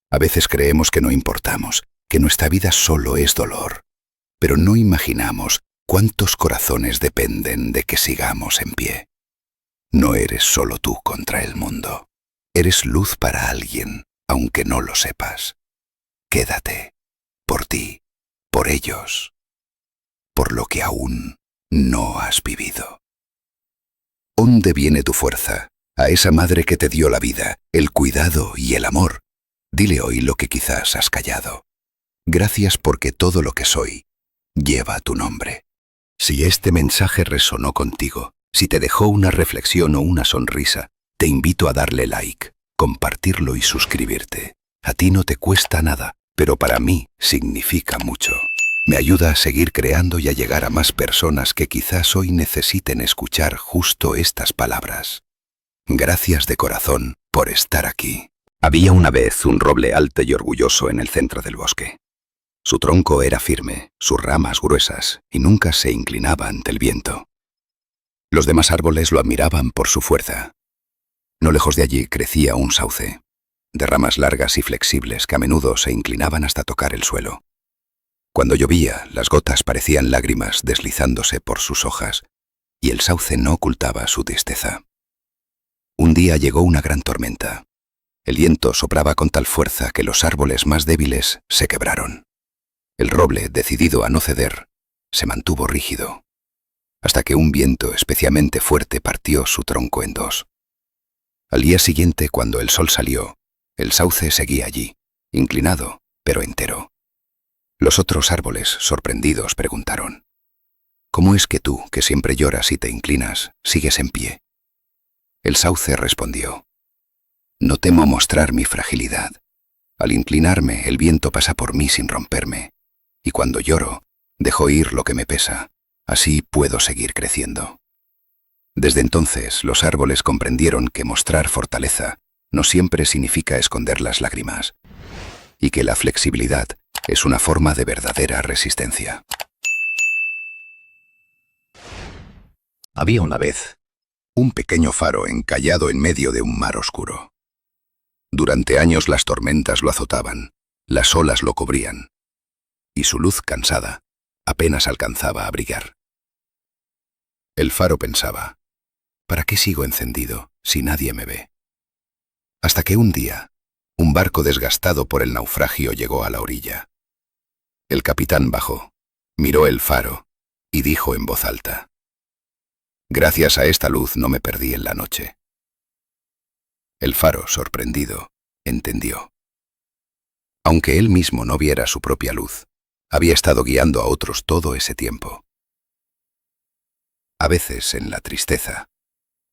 A veces creemos que no importamos, que nuestra vida solo es dolor, pero no imaginamos cuántos corazones dependen de que sigamos en pie. No eres solo tú contra el mundo. Eres luz para alguien, aunque no lo sepas. Quédate, por ti, por ellos, por lo que aún no has vivido. ¿Dónde viene tu fuerza? A esa madre que te dio la vida, el cuidado y el amor. Dile hoy lo que quizás has callado. Gracias porque todo lo que soy lleva tu nombre. Si este mensaje resonó contigo, si te dejó una reflexión o una sonrisa, te invito a darle like, compartirlo y suscribirte. A ti no te cuesta nada, pero para mí significa mucho. Me ayuda a seguir creando y a llegar a más personas que quizás hoy necesiten escuchar justo estas palabras. Gracias de corazón por estar aquí. Había una vez un roble alto y orgulloso en el centro del bosque. Su tronco era firme, sus ramas gruesas, y nunca se inclinaba ante el viento. Los demás árboles lo admiraban por su fuerza. No lejos de allí crecía un sauce, de ramas largas y flexibles que a menudo se inclinaban hasta tocar el suelo. Cuando llovía, las gotas parecían lágrimas deslizándose por sus hojas, y el sauce no ocultaba su tristeza. Un día llegó una gran tormenta. El viento soplaba con tal fuerza que los árboles más débiles se quebraron. El roble, decidido a no ceder, se mantuvo rígido, hasta que un viento especialmente fuerte partió su tronco en 2. Al día siguiente, cuando el sol salió, el sauce seguía allí, inclinado, pero entero. Los otros árboles, sorprendidos, preguntaron: ¿Cómo es que tú, que siempre lloras y te inclinas, sigues en pie? El sauce respondió: No temo mostrar mi fragilidad. Al inclinarme, el viento pasa por mí sin romperme, y cuando lloro, dejo ir lo que me pesa. Así puedo seguir creciendo. Desde entonces, los árboles comprendieron que mostrar fortaleza no siempre significa esconder las lágrimas, y que la flexibilidad es una forma de verdadera resistencia. Había una vez un pequeño faro encallado en medio de un mar oscuro. Durante años las tormentas lo azotaban, las olas lo cubrían, y su luz cansada apenas alcanzaba a brillar. El faro pensaba: ¿para qué sigo encendido si nadie me ve? Hasta que un día, un barco desgastado por el naufragio llegó a la orilla. El capitán bajó, miró el faro y dijo en voz alta: Gracias a esta luz no me perdí en la noche. El faro, sorprendido, entendió. Aunque él mismo no viera su propia luz, había estado guiando a otros todo ese tiempo. A veces, en la tristeza,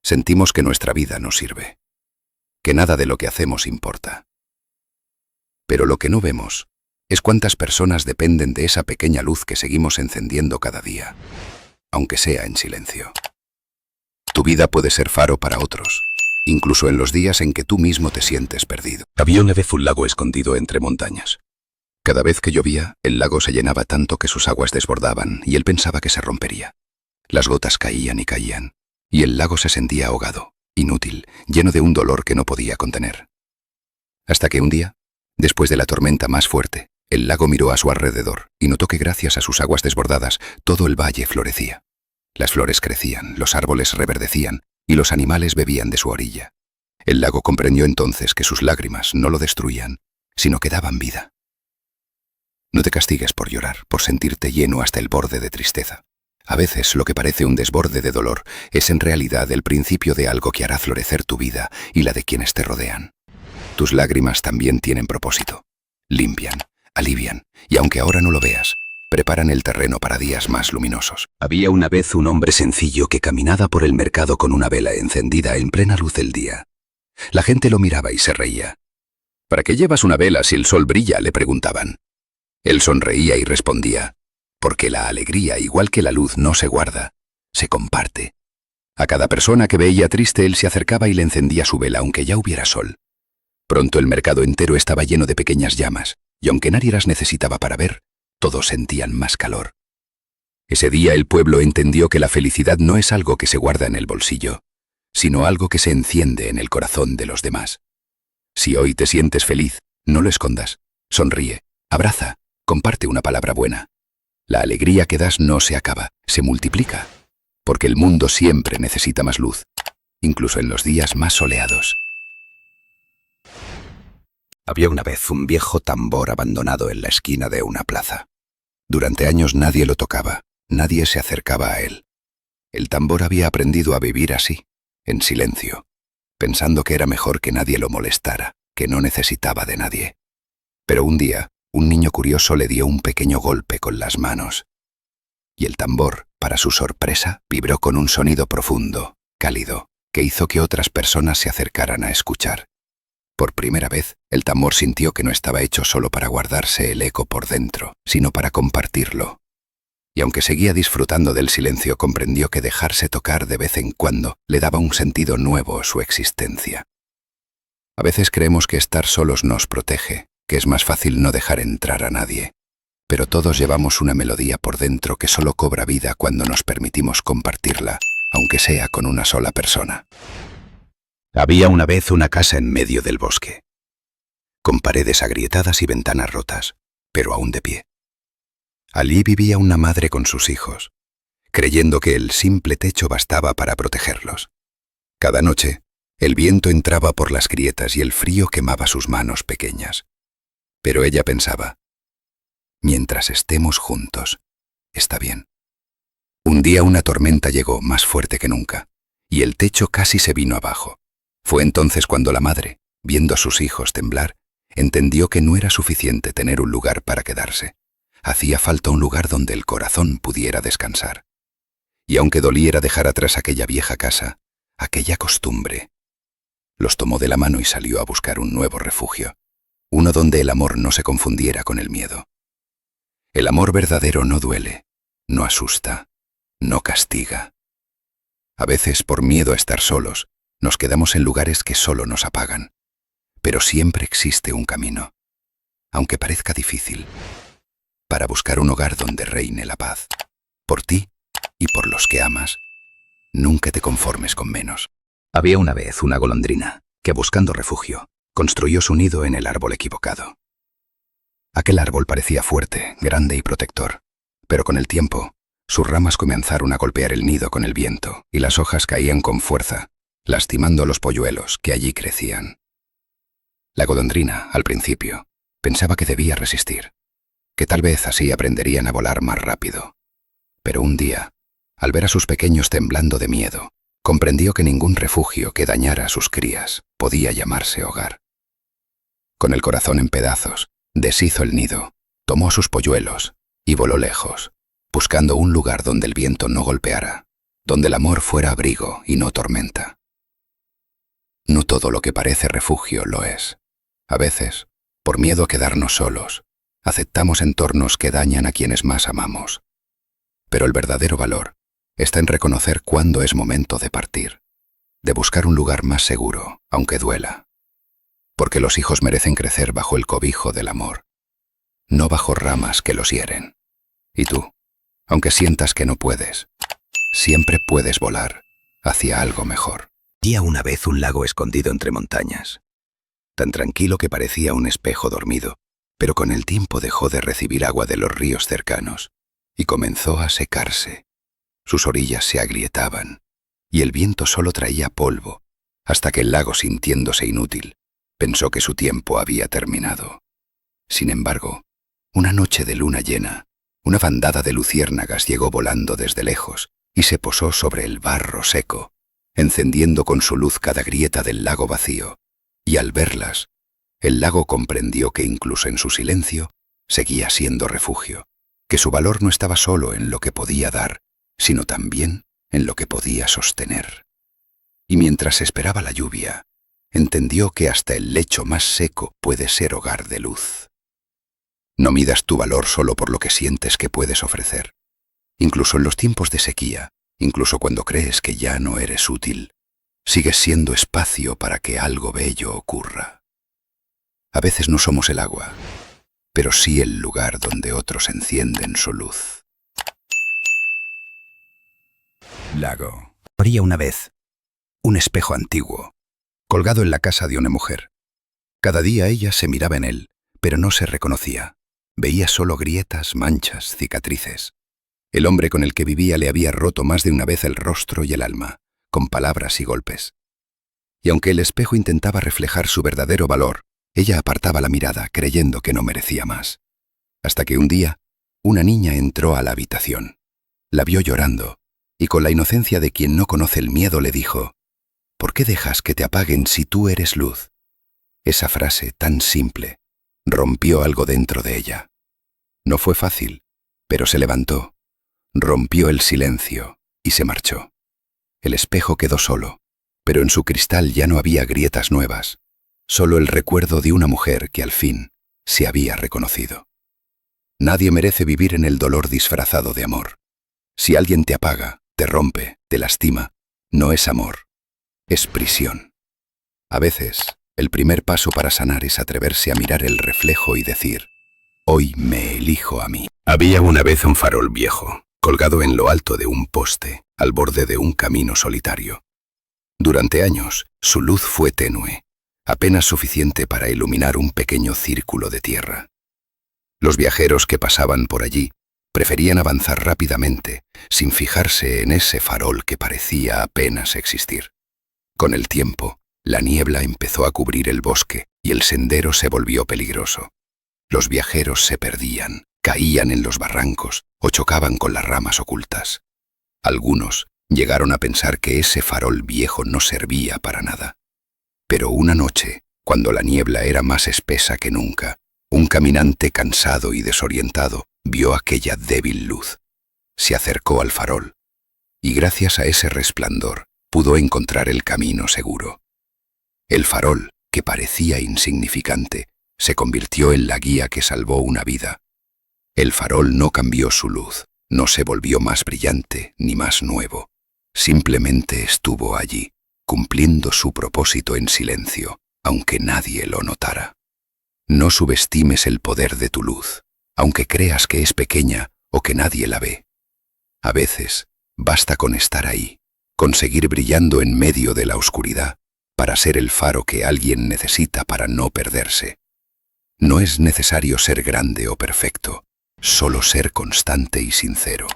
sentimos que nuestra vida no sirve, que nada de lo que hacemos importa. Pero lo que no vemos es cuántas personas dependen de esa pequeña luz que seguimos encendiendo cada día, aunque sea en silencio. Tu vida puede ser faro para otros, incluso en los días en que tú mismo te sientes perdido. Había una vez un lago escondido entre montañas. Cada vez que llovía, el lago se llenaba tanto que sus aguas desbordaban y él pensaba que se rompería. Las gotas caían y caían, y el lago se sentía ahogado, inútil, lleno de un dolor que no podía contener. Hasta que un día, después de la tormenta más fuerte, el lago miró a su alrededor y notó que gracias a sus aguas desbordadas, todo el valle florecía. Las flores crecían, los árboles reverdecían y los animales bebían de su orilla. El lago comprendió entonces que sus lágrimas no lo destruían, sino que daban vida. No te castigues por llorar, por sentirte lleno hasta el borde de tristeza. A veces lo que parece un desborde de dolor es en realidad el principio de algo que hará florecer tu vida y la de quienes te rodean. Tus lágrimas también tienen propósito. Limpian, alivian, y aunque ahora no lo veas, preparan el terreno para días más luminosos. Había una vez un hombre sencillo que caminaba por el mercado con una vela encendida en plena luz del día. La gente lo miraba y se reía. ¿Para qué llevas una vela si el sol brilla?, le preguntaban. Él sonreía y respondía, porque la alegría, igual que la luz, no se guarda, se comparte. A cada persona que veía triste, él se acercaba y le encendía su vela aunque ya hubiera sol. Pronto el mercado entero estaba lleno de pequeñas llamas, y aunque nadie las necesitaba para ver, todos sentían más calor. Ese día el pueblo entendió que la felicidad no es algo que se guarda en el bolsillo, sino algo que se enciende en el corazón de los demás. Si hoy te sientes feliz, no lo escondas, sonríe, abraza, comparte una palabra buena. La alegría que das no se acaba, se multiplica, porque el mundo siempre necesita más luz, incluso en los días más soleados. Había una vez un viejo tambor abandonado en la esquina de una plaza. Durante años nadie lo tocaba, nadie se acercaba a él. El tambor había aprendido a vivir así, en silencio, pensando que era mejor que nadie lo molestara, que no necesitaba de nadie. Pero un día, un niño curioso le dio un pequeño golpe con las manos. Y el tambor, para su sorpresa, vibró con un sonido profundo, cálido, que hizo que otras personas se acercaran a escuchar. Por primera vez, el tambor sintió que no estaba hecho solo para guardarse el eco por dentro, sino para compartirlo. Y aunque seguía disfrutando del silencio, comprendió que dejarse tocar de vez en cuando le daba un sentido nuevo a su existencia. A veces creemos que estar solos nos protege, que es más fácil no dejar entrar a nadie. Pero todos llevamos una melodía por dentro que solo cobra vida cuando nos permitimos compartirla, aunque sea con una sola persona. Había una vez una casa en medio del bosque, con paredes agrietadas y ventanas rotas, pero aún de pie. Allí vivía una madre con sus hijos, creyendo que el simple techo bastaba para protegerlos. Cada noche, el viento entraba por las grietas y el frío quemaba sus manos pequeñas. Pero ella pensaba, mientras estemos juntos, está bien. Un día una tormenta llegó más fuerte que nunca, y el techo casi se vino abajo. Fue entonces cuando la madre, viendo a sus hijos temblar, entendió que no era suficiente tener un lugar para quedarse. Hacía falta un lugar donde el corazón pudiera descansar. Y aunque doliera dejar atrás aquella vieja casa, aquella costumbre, los tomó de la mano y salió a buscar un nuevo refugio, uno donde el amor no se confundiera con el miedo. El amor verdadero no duele, no asusta, no castiga. A veces, por miedo a estar solos, nos quedamos en lugares que solo nos apagan. Pero siempre existe un camino, aunque parezca difícil, para buscar un hogar donde reine la paz. Por ti y por los que amas, nunca te conformes con menos. Había una vez una golondrina que, buscando refugio, construyó su nido en el árbol equivocado. Aquel árbol parecía fuerte, grande y protector, pero con el tiempo, sus ramas comenzaron a golpear el nido con el viento y las hojas caían con fuerza, lastimando a los polluelos que allí crecían. La golondrina, al principio, pensaba que debía resistir, que tal vez así aprenderían a volar más rápido. Pero un día, al ver a sus pequeños temblando de miedo, comprendió que ningún refugio que dañara a sus crías podía llamarse hogar. Con el corazón en pedazos, deshizo el nido, tomó sus polluelos y voló lejos, buscando un lugar donde el viento no golpeara, donde el amor fuera abrigo y no tormenta. No todo lo que parece refugio lo es. A veces, por miedo a quedarnos solos, Aceptamos entornos que dañan a quienes más amamos. Pero el verdadero valor está en reconocer cuándo es momento de partir, de buscar un lugar más seguro, aunque duela. Porque los hijos merecen crecer bajo el cobijo del amor, no bajo ramas que los hieren. Y tú, aunque sientas que no puedes, siempre puedes volar hacia algo mejor. Había una vez un lago escondido entre montañas, tan tranquilo que parecía un espejo dormido, pero con el tiempo dejó de recibir agua de los ríos cercanos y comenzó a secarse. Sus orillas se agrietaban y el viento solo traía polvo, hasta que el lago, sintiéndose inútil, pensó que su tiempo había terminado. Sin embargo, una noche de luna llena, una bandada de luciérnagas llegó volando desde lejos y se posó sobre el barro seco, encendiendo con su luz cada grieta del lago vacío, y al verlas, el lago comprendió que incluso en su silencio seguía siendo refugio, que su valor no estaba solo en lo que podía dar, sino también en lo que podía sostener. Y mientras esperaba la lluvia, entendió que hasta el lecho más seco puede ser hogar de luz. No midas tu valor solo por lo que sientes que puedes ofrecer. Incluso en los tiempos de sequía, incluso cuando crees que ya no eres útil, sigues siendo espacio para que algo bello ocurra. A veces no somos el agua, pero sí el lugar donde otros encienden su luz. Lago. Había una vez un espejo antiguo, colgado en la casa de una mujer. Cada día ella se miraba en él, pero no se reconocía. Veía solo grietas, manchas, cicatrices. El hombre con el que vivía le había roto más de una vez el rostro y el alma, con palabras y golpes. Y aunque el espejo intentaba reflejar su verdadero valor, ella apartaba la mirada, creyendo que no merecía más. Hasta que un día, una niña entró a la habitación. La vio llorando, y con la inocencia de quien no conoce el miedo le dijo: ¿por qué dejas que te apaguen si tú eres luz? Esa frase tan simple rompió algo dentro de ella. No fue fácil, pero se levantó, rompió el silencio y se marchó. El espejo quedó solo, pero en su cristal ya no había grietas nuevas, solo el recuerdo de una mujer que al fin se había reconocido. Nadie merece vivir en el dolor disfrazado de amor. Si alguien te apaga, te rompe, te lastima, no es amor, es prisión. A veces, el primer paso para sanar es atreverse a mirar el reflejo y decir: hoy me elijo a mí. Había una vez un farol viejo, colgado en lo alto de un poste, al borde de un camino solitario. Durante años, su luz fue tenue, apenas suficiente para iluminar un pequeño círculo de tierra. Los viajeros que pasaban por allí preferían avanzar rápidamente, sin fijarse en ese farol que parecía apenas existir. Con el tiempo, la niebla empezó a cubrir el bosque y el sendero se volvió peligroso. Los viajeros se perdían, caían en los barrancos o chocaban con las ramas ocultas. Algunos llegaron a pensar que ese farol viejo no servía para nada. Pero una noche, cuando la niebla era más espesa que nunca, un caminante cansado y desorientado vio aquella débil luz. Se acercó al farol, y gracias a ese resplandor pudo encontrar el camino seguro. El farol, que parecía insignificante, se convirtió en la guía que salvó una vida. El farol no cambió su luz, no se volvió más brillante ni más nuevo. Simplemente estuvo allí, cumpliendo su propósito en silencio, aunque nadie lo notara. No subestimes el poder de tu luz, aunque creas que es pequeña o que nadie la ve. A veces, basta con estar ahí, con seguir brillando en medio de la oscuridad, para ser el faro que alguien necesita para no perderse. No es necesario ser grande o perfecto, solo ser constante y sincero.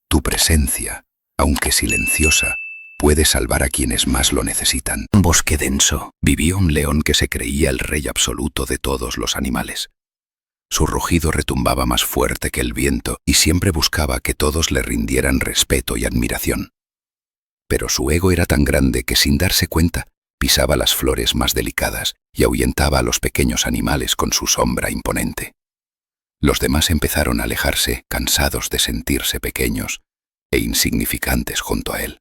Tu presencia, aunque silenciosa, puede salvar a quienes más lo necesitan. En un bosque denso vivió un león que se creía el rey absoluto de todos los animales. Su rugido retumbaba más fuerte que el viento y siempre buscaba que todos le rindieran respeto y admiración. Pero su ego era tan grande que sin darse cuenta, pisaba las flores más delicadas y ahuyentaba a los pequeños animales con su sombra imponente. Los demás empezaron a alejarse, cansados de sentirse pequeños e insignificantes junto a él.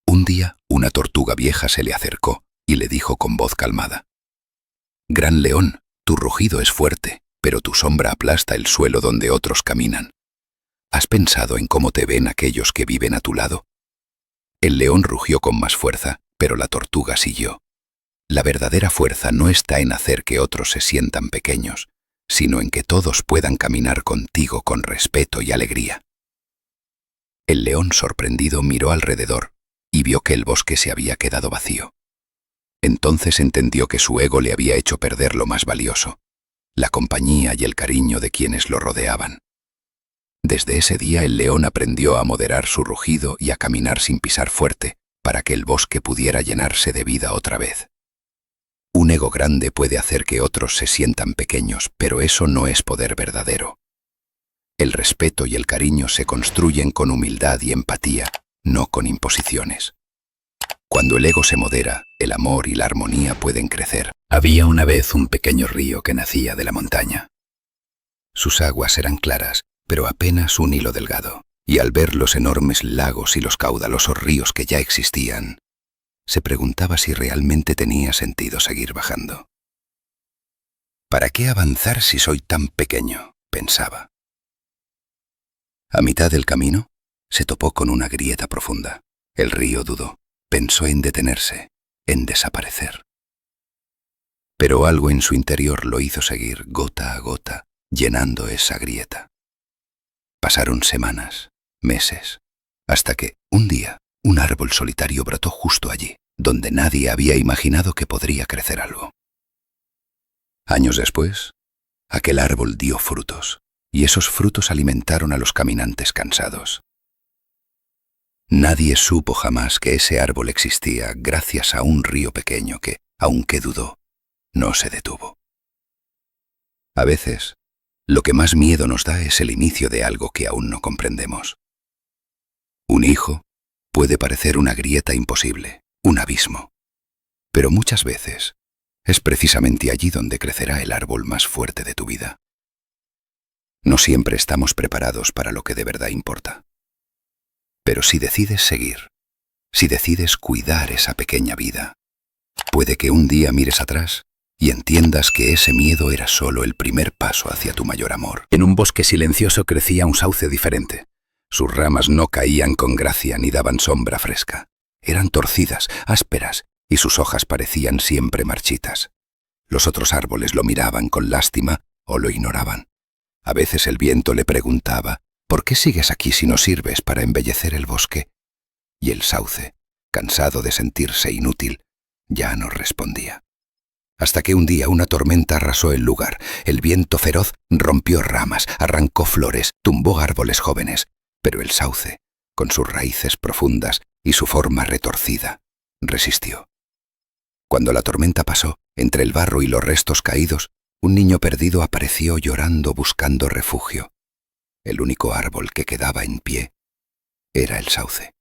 Un día, una tortuga vieja se le acercó y le dijo con voz calmada: «Gran león, Tu rugido es fuerte, pero tu sombra aplasta el suelo donde otros caminan. ¿Has pensado en cómo te ven aquellos que viven a tu lado? El león rugió con más fuerza, pero la tortuga siguió. La verdadera fuerza no está en hacer que otros se sientan pequeños, sino en que todos puedan caminar contigo con respeto y alegría. El león, sorprendido, miró alrededor y vio que el bosque se había quedado vacío. Entonces entendió que su ego le había hecho perder lo más valioso, la compañía y el cariño de quienes lo rodeaban. Desde ese día el león aprendió a moderar su rugido y a caminar sin pisar fuerte, para que el bosque pudiera llenarse de vida otra vez. Un ego grande puede hacer que otros se sientan pequeños, pero eso no es poder verdadero. El respeto y el cariño se construyen con humildad y empatía, no con imposiciones. Cuando el ego se modera, el amor y la armonía pueden crecer. Había una vez un pequeño río que nacía de la montaña. Sus aguas eran claras, pero apenas un hilo delgado, y al ver los enormes lagos y los caudalosos ríos que ya existían, se preguntaba si realmente tenía sentido seguir bajando. ¿Para qué avanzar si soy tan pequeño?, pensaba. A mitad del camino, se topó con una grieta profunda. El río dudó, pensó en detenerse, en desaparecer. Pero algo en su interior lo hizo seguir gota a gota, llenando esa grieta. Pasaron semanas, meses, hasta que, un día, un árbol solitario brotó justo allí, donde nadie había imaginado que podría crecer algo. Años después, aquel árbol dio frutos, y esos frutos alimentaron a los caminantes cansados. Nadie supo jamás que ese árbol existía gracias a un río pequeño que, aunque dudó, no se detuvo. A veces, lo que más miedo nos da es el inicio de algo que aún no comprendemos. Un hijo puede parecer una grieta imposible, un abismo, pero muchas veces es precisamente allí donde crecerá el árbol más fuerte de tu vida. No siempre estamos preparados para lo que de verdad importa. Pero si decides seguir, si decides cuidar esa pequeña vida, puede que un día mires atrás y entiendas que ese miedo era solo el primer paso hacia tu mayor amor. En un bosque silencioso crecía un sauce diferente. Sus ramas no caían con gracia ni daban sombra fresca. Eran torcidas, ásperas, y sus hojas parecían siempre marchitas. Los otros árboles lo miraban con lástima o lo ignoraban. A veces el viento le preguntaba: ¿por qué sigues aquí si no sirves para embellecer el bosque? Y el sauce, cansado de sentirse inútil, ya no respondía. Hasta que un día una tormenta arrasó el lugar. El viento feroz rompió ramas, arrancó flores, tumbó árboles jóvenes, pero el sauce, con sus raíces profundas y su forma retorcida, resistió. Cuando la tormenta pasó, entre el barro y los restos caídos, un niño perdido apareció llorando buscando refugio. El único árbol que quedaba en pie era el sauce.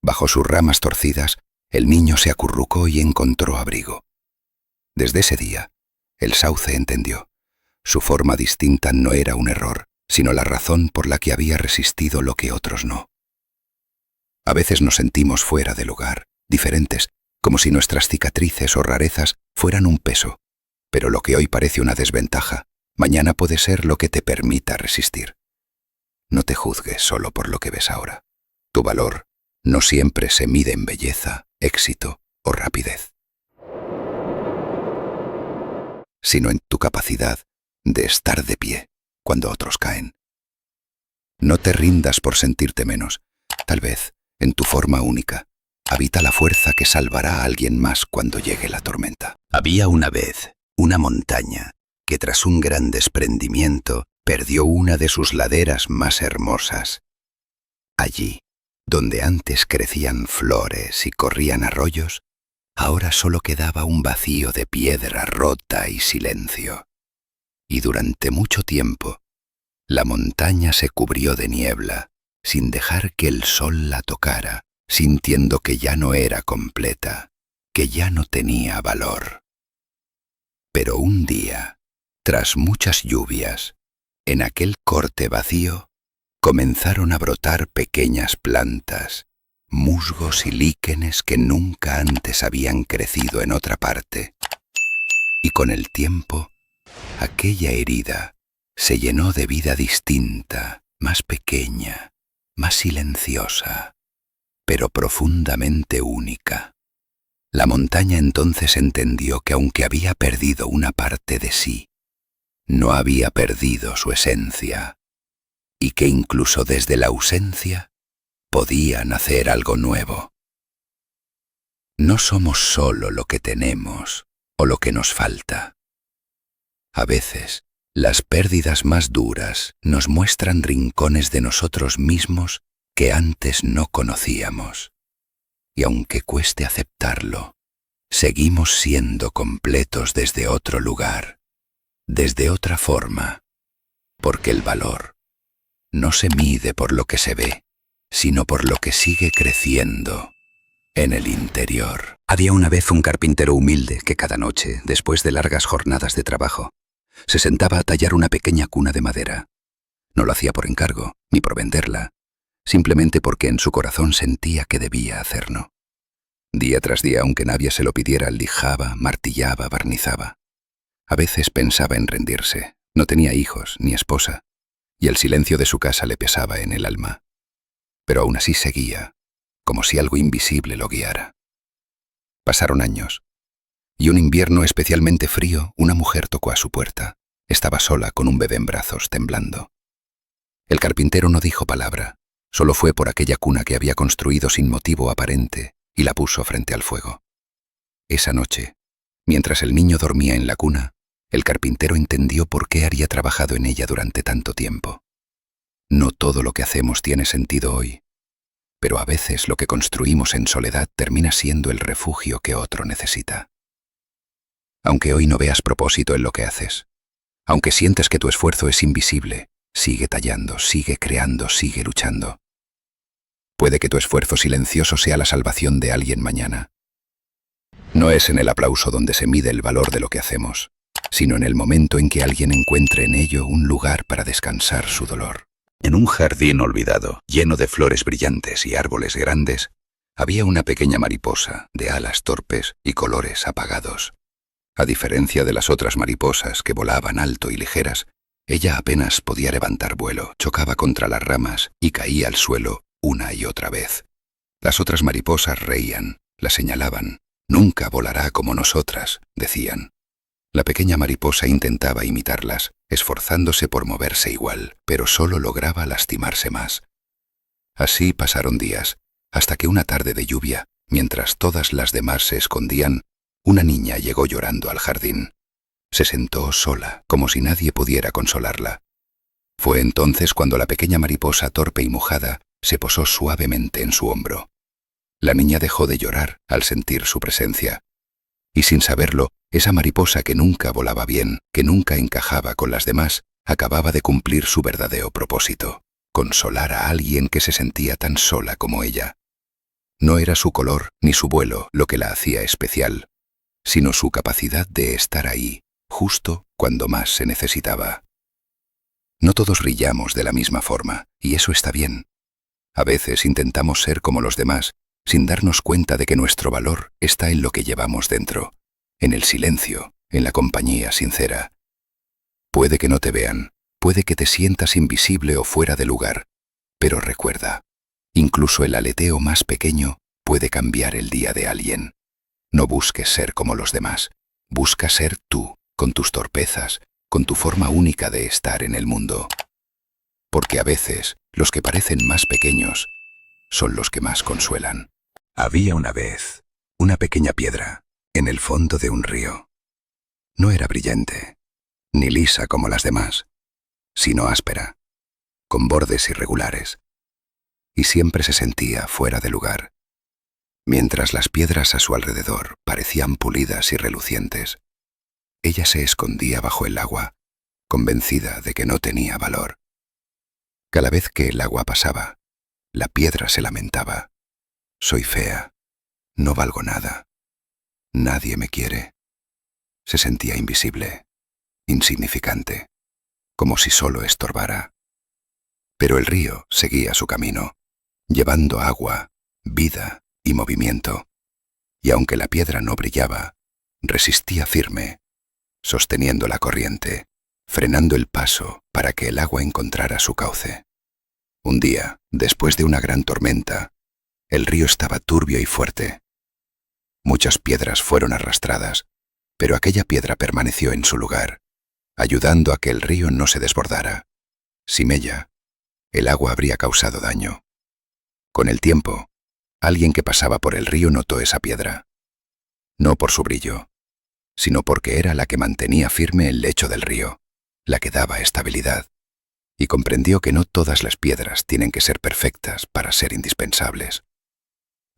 Bajo sus ramas torcidas, el niño se acurrucó y encontró abrigo. Desde ese día, el sauce entendió. Su forma distinta no era un error, sino la razón por la que había resistido lo que otros no. A veces nos sentimos fuera de lugar, diferentes, como si nuestras cicatrices o rarezas fueran un peso, pero lo que hoy parece una desventaja, mañana puede ser lo que te permita resistir. No te juzgues solo por lo que ves ahora. Tu valor no siempre se mide en belleza, éxito o rapidez, sino en tu capacidad de estar de pie cuando otros caen. No te rindas por sentirte menos. Tal vez, en tu forma única, habita la fuerza que salvará a alguien más cuando llegue la tormenta. Había una vez una montaña que tras un gran desprendimiento perdió una de sus laderas más hermosas. Allí, donde antes crecían flores y corrían arroyos, ahora solo quedaba un vacío de piedra rota y silencio. Y durante mucho tiempo, la montaña se cubrió de niebla, sin dejar que el sol la tocara, sintiendo que ya no era completa, que ya no tenía valor. Pero un día, tras muchas lluvias, en aquel corte vacío, comenzaron a brotar pequeñas plantas, musgos y líquenes que nunca antes habían crecido en otra parte. Y con el tiempo, Aquella herida se llenó de vida distinta, más pequeña, más silenciosa, pero profundamente única. La montaña entonces entendió que aunque había perdido una parte de sí, no había perdido su esencia, y que incluso desde la ausencia podía nacer algo nuevo. No somos solo lo que tenemos o lo que nos falta. A veces, las pérdidas más duras nos muestran rincones de nosotros mismos que antes no conocíamos. Y aunque cueste aceptarlo, seguimos siendo completos desde otro lugar, desde otra forma, porque el valor no se mide por lo que se ve, sino por lo que sigue creciendo en el interior. Había una vez un carpintero humilde que cada noche, después de largas jornadas de trabajo, se sentaba a tallar una pequeña cuna de madera. No lo hacía por encargo, ni por venderla, simplemente porque en su corazón sentía que debía hacerlo. Día tras día, aunque nadie se lo pidiera, lijaba, martillaba, barnizaba. A veces pensaba en rendirse. No tenía hijos ni esposa, y el silencio de su casa le pesaba en el alma. Pero aún así seguía, como si algo invisible lo guiara. Pasaron años, y un invierno especialmente frío, una mujer tocó a su puerta. Estaba sola con un bebé en brazos, temblando. El carpintero no dijo palabra, solo fue por aquella cuna que había construido sin motivo aparente y la puso frente al fuego. Esa noche, mientras el niño dormía en la cuna, el carpintero entendió por qué había trabajado en ella durante tanto tiempo. No todo lo que hacemos tiene sentido hoy, pero a veces lo que construimos en soledad termina siendo el refugio que otro necesita. Aunque hoy no veas propósito en lo que haces, aunque sientes que tu esfuerzo es invisible, sigue tallando, sigue creando, sigue luchando. Puede que tu esfuerzo silencioso sea la salvación de alguien mañana. No es en el aplauso donde se mide el valor de lo que hacemos, sino en el momento en que alguien encuentre en ello un lugar para descansar su dolor. En un jardín olvidado, lleno de flores brillantes y árboles grandes, había una pequeña mariposa de alas torpes y colores apagados. A diferencia de las otras mariposas que volaban alto y ligeras, ella apenas podía levantar vuelo, chocaba contra las ramas y caía al suelo una y otra vez. Las otras mariposas reían, la señalaban. «Nunca volará como nosotras», decían. La pequeña mariposa intentaba imitarlas, esforzándose por moverse igual, pero solo lograba lastimarse más. Así pasaron días, hasta que una tarde de lluvia, mientras todas las demás se escondían, una niña llegó llorando al jardín. Se sentó sola, como si nadie pudiera consolarla. Fue entonces cuando la pequeña mariposa, torpe y mojada, se posó suavemente en su hombro. La niña dejó de llorar al sentir su presencia. Y sin saberlo, esa mariposa que nunca volaba bien, que nunca encajaba con las demás, acababa de cumplir su verdadero propósito: consolar a alguien que se sentía tan sola como ella. No era su color ni su vuelo lo que la hacía especial, sino su capacidad de estar ahí, justo cuando más se necesitaba. No todos brillamos de la misma forma, y eso está bien. A veces intentamos ser como los demás, sin darnos cuenta de que nuestro valor está en lo que llevamos dentro, en el silencio, en la compañía sincera. Puede que no te vean, puede que te sientas invisible o fuera de lugar, pero recuerda, incluso el aleteo más pequeño puede cambiar el día de alguien. No busques ser como los demás, busca ser tú, con tus torpezas, con tu forma única de estar en el mundo. Porque a veces, los que parecen más pequeños son los que más consuelan. Había una vez una pequeña piedra en el fondo de un río. No era brillante, ni lisa como las demás, sino áspera, con bordes irregulares, y siempre se sentía fuera de lugar. Mientras las piedras a su alrededor parecían pulidas y relucientes, ella se escondía bajo el agua, convencida de que no tenía valor. Cada vez que el agua pasaba, la piedra se lamentaba: «Soy fea, no valgo nada, nadie me quiere». Se sentía invisible, insignificante, como si solo estorbara. Pero el río seguía su camino, llevando agua, vida y movimiento, y aunque la piedra no brillaba, resistía firme, sosteniendo la corriente, frenando el paso para que el agua encontrara su cauce. Un día, después de una gran tormenta, el río estaba turbio y fuerte. Muchas piedras fueron arrastradas, pero aquella piedra permaneció en su lugar, ayudando a que el río no se desbordara. Sin ella, el agua habría causado daño. Con el tiempo, alguien que pasaba por el río notó esa piedra, no por su brillo, sino porque era la que mantenía firme el lecho del río, la que daba estabilidad, y comprendió que no todas las piedras tienen que ser perfectas para ser indispensables.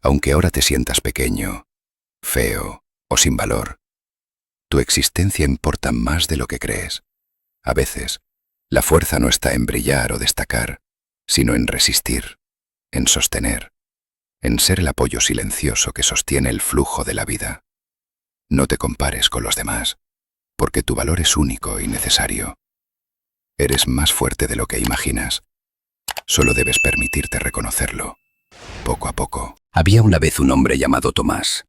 Aunque ahora te sientas pequeño, feo o sin valor, tu existencia importa más de lo que crees. A veces, la fuerza no está en brillar o destacar, sino en resistir, en sostener, en ser el apoyo silencioso que sostiene el flujo de la vida. No te compares con los demás, porque tu valor es único y necesario. Eres más fuerte de lo que imaginas. Solo debes permitirte reconocerlo, poco a poco. Había una vez un hombre llamado Tomás,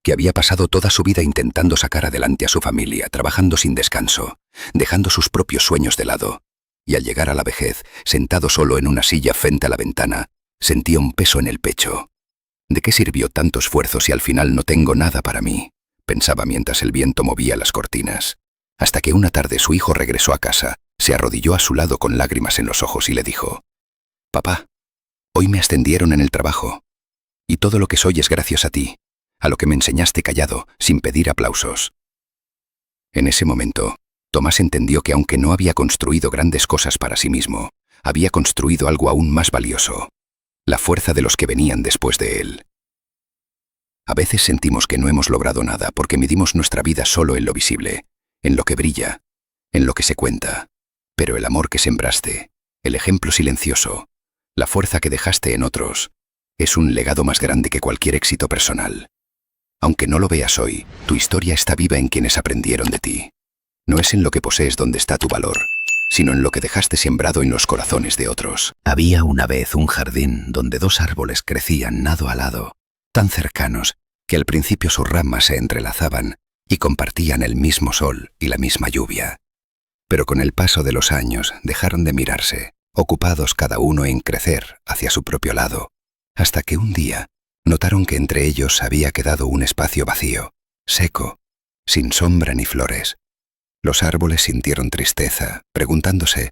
que había pasado toda su vida intentando sacar adelante a su familia, trabajando sin descanso, dejando sus propios sueños de lado, y al llegar a la vejez, sentado solo en una silla frente a la ventana, sentía un peso en el pecho. ¿De qué sirvió tanto esfuerzo si al final no tengo nada para mí?, pensaba mientras el viento movía las cortinas, hasta que una tarde su hijo regresó a casa, se arrodilló a su lado con lágrimas en los ojos y le dijo: «Papá, hoy me ascendieron en el trabajo, y todo lo que soy es gracias a ti, a lo que me enseñaste callado, sin pedir aplausos». En ese momento, Tomás entendió que aunque no había construido grandes cosas para sí mismo, había construido algo aún más valioso: la fuerza de los que venían después de él. A veces sentimos que no hemos logrado nada porque medimos nuestra vida solo en lo visible, en lo que brilla, en lo que se cuenta. Pero el amor que sembraste, el ejemplo silencioso, la fuerza que dejaste en otros, es un legado más grande que cualquier éxito personal. Aunque no lo veas hoy, tu historia está viva en quienes aprendieron de ti. No es en lo que posees donde está tu valor, sino en lo que dejaste sembrado en los corazones de otros. Había una vez un jardín donde dos árboles crecían lado a lado, tan cercanos que al principio sus ramas se entrelazaban y compartían el mismo sol y la misma lluvia. Pero con el paso de los años dejaron de mirarse, ocupados cada uno en crecer hacia su propio lado, hasta que un día notaron que entre ellos había quedado un espacio vacío, seco, sin sombra ni flores. Los árboles sintieron tristeza, preguntándose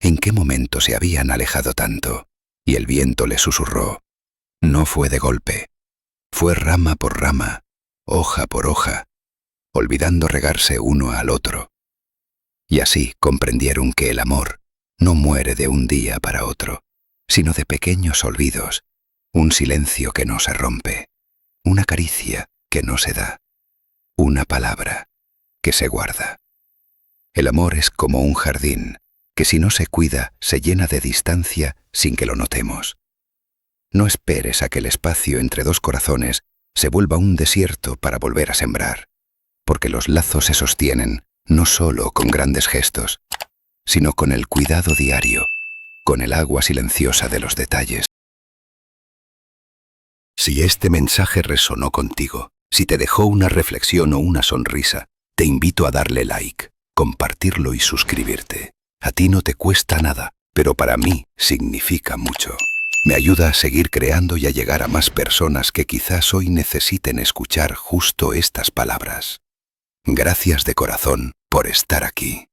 en qué momento se habían alejado tanto, y el viento les susurró: «No fue de golpe, fue rama por rama, hoja por hoja, olvidando regarse uno al otro». Y así comprendieron que el amor no muere de un día para otro, sino de pequeños olvidos, un silencio que no se rompe, una caricia que no se da, una palabra que se guarda. El amor es como un jardín que si no se cuida se llena de distancia sin que lo notemos. No esperes a que el espacio entre dos corazones se vuelva un desierto para volver a sembrar, porque los lazos se sostienen no solo con grandes gestos, sino con el cuidado diario, con el agua silenciosa de los detalles. Si este mensaje resonó contigo, si te dejó una reflexión o una sonrisa, te invito a darle like, compartirlo y suscribirte. A ti no te cuesta nada, pero para mí significa mucho. Me ayuda a seguir creando y a llegar a más personas que quizás hoy necesiten escuchar justo estas palabras. Gracias de corazón por estar aquí.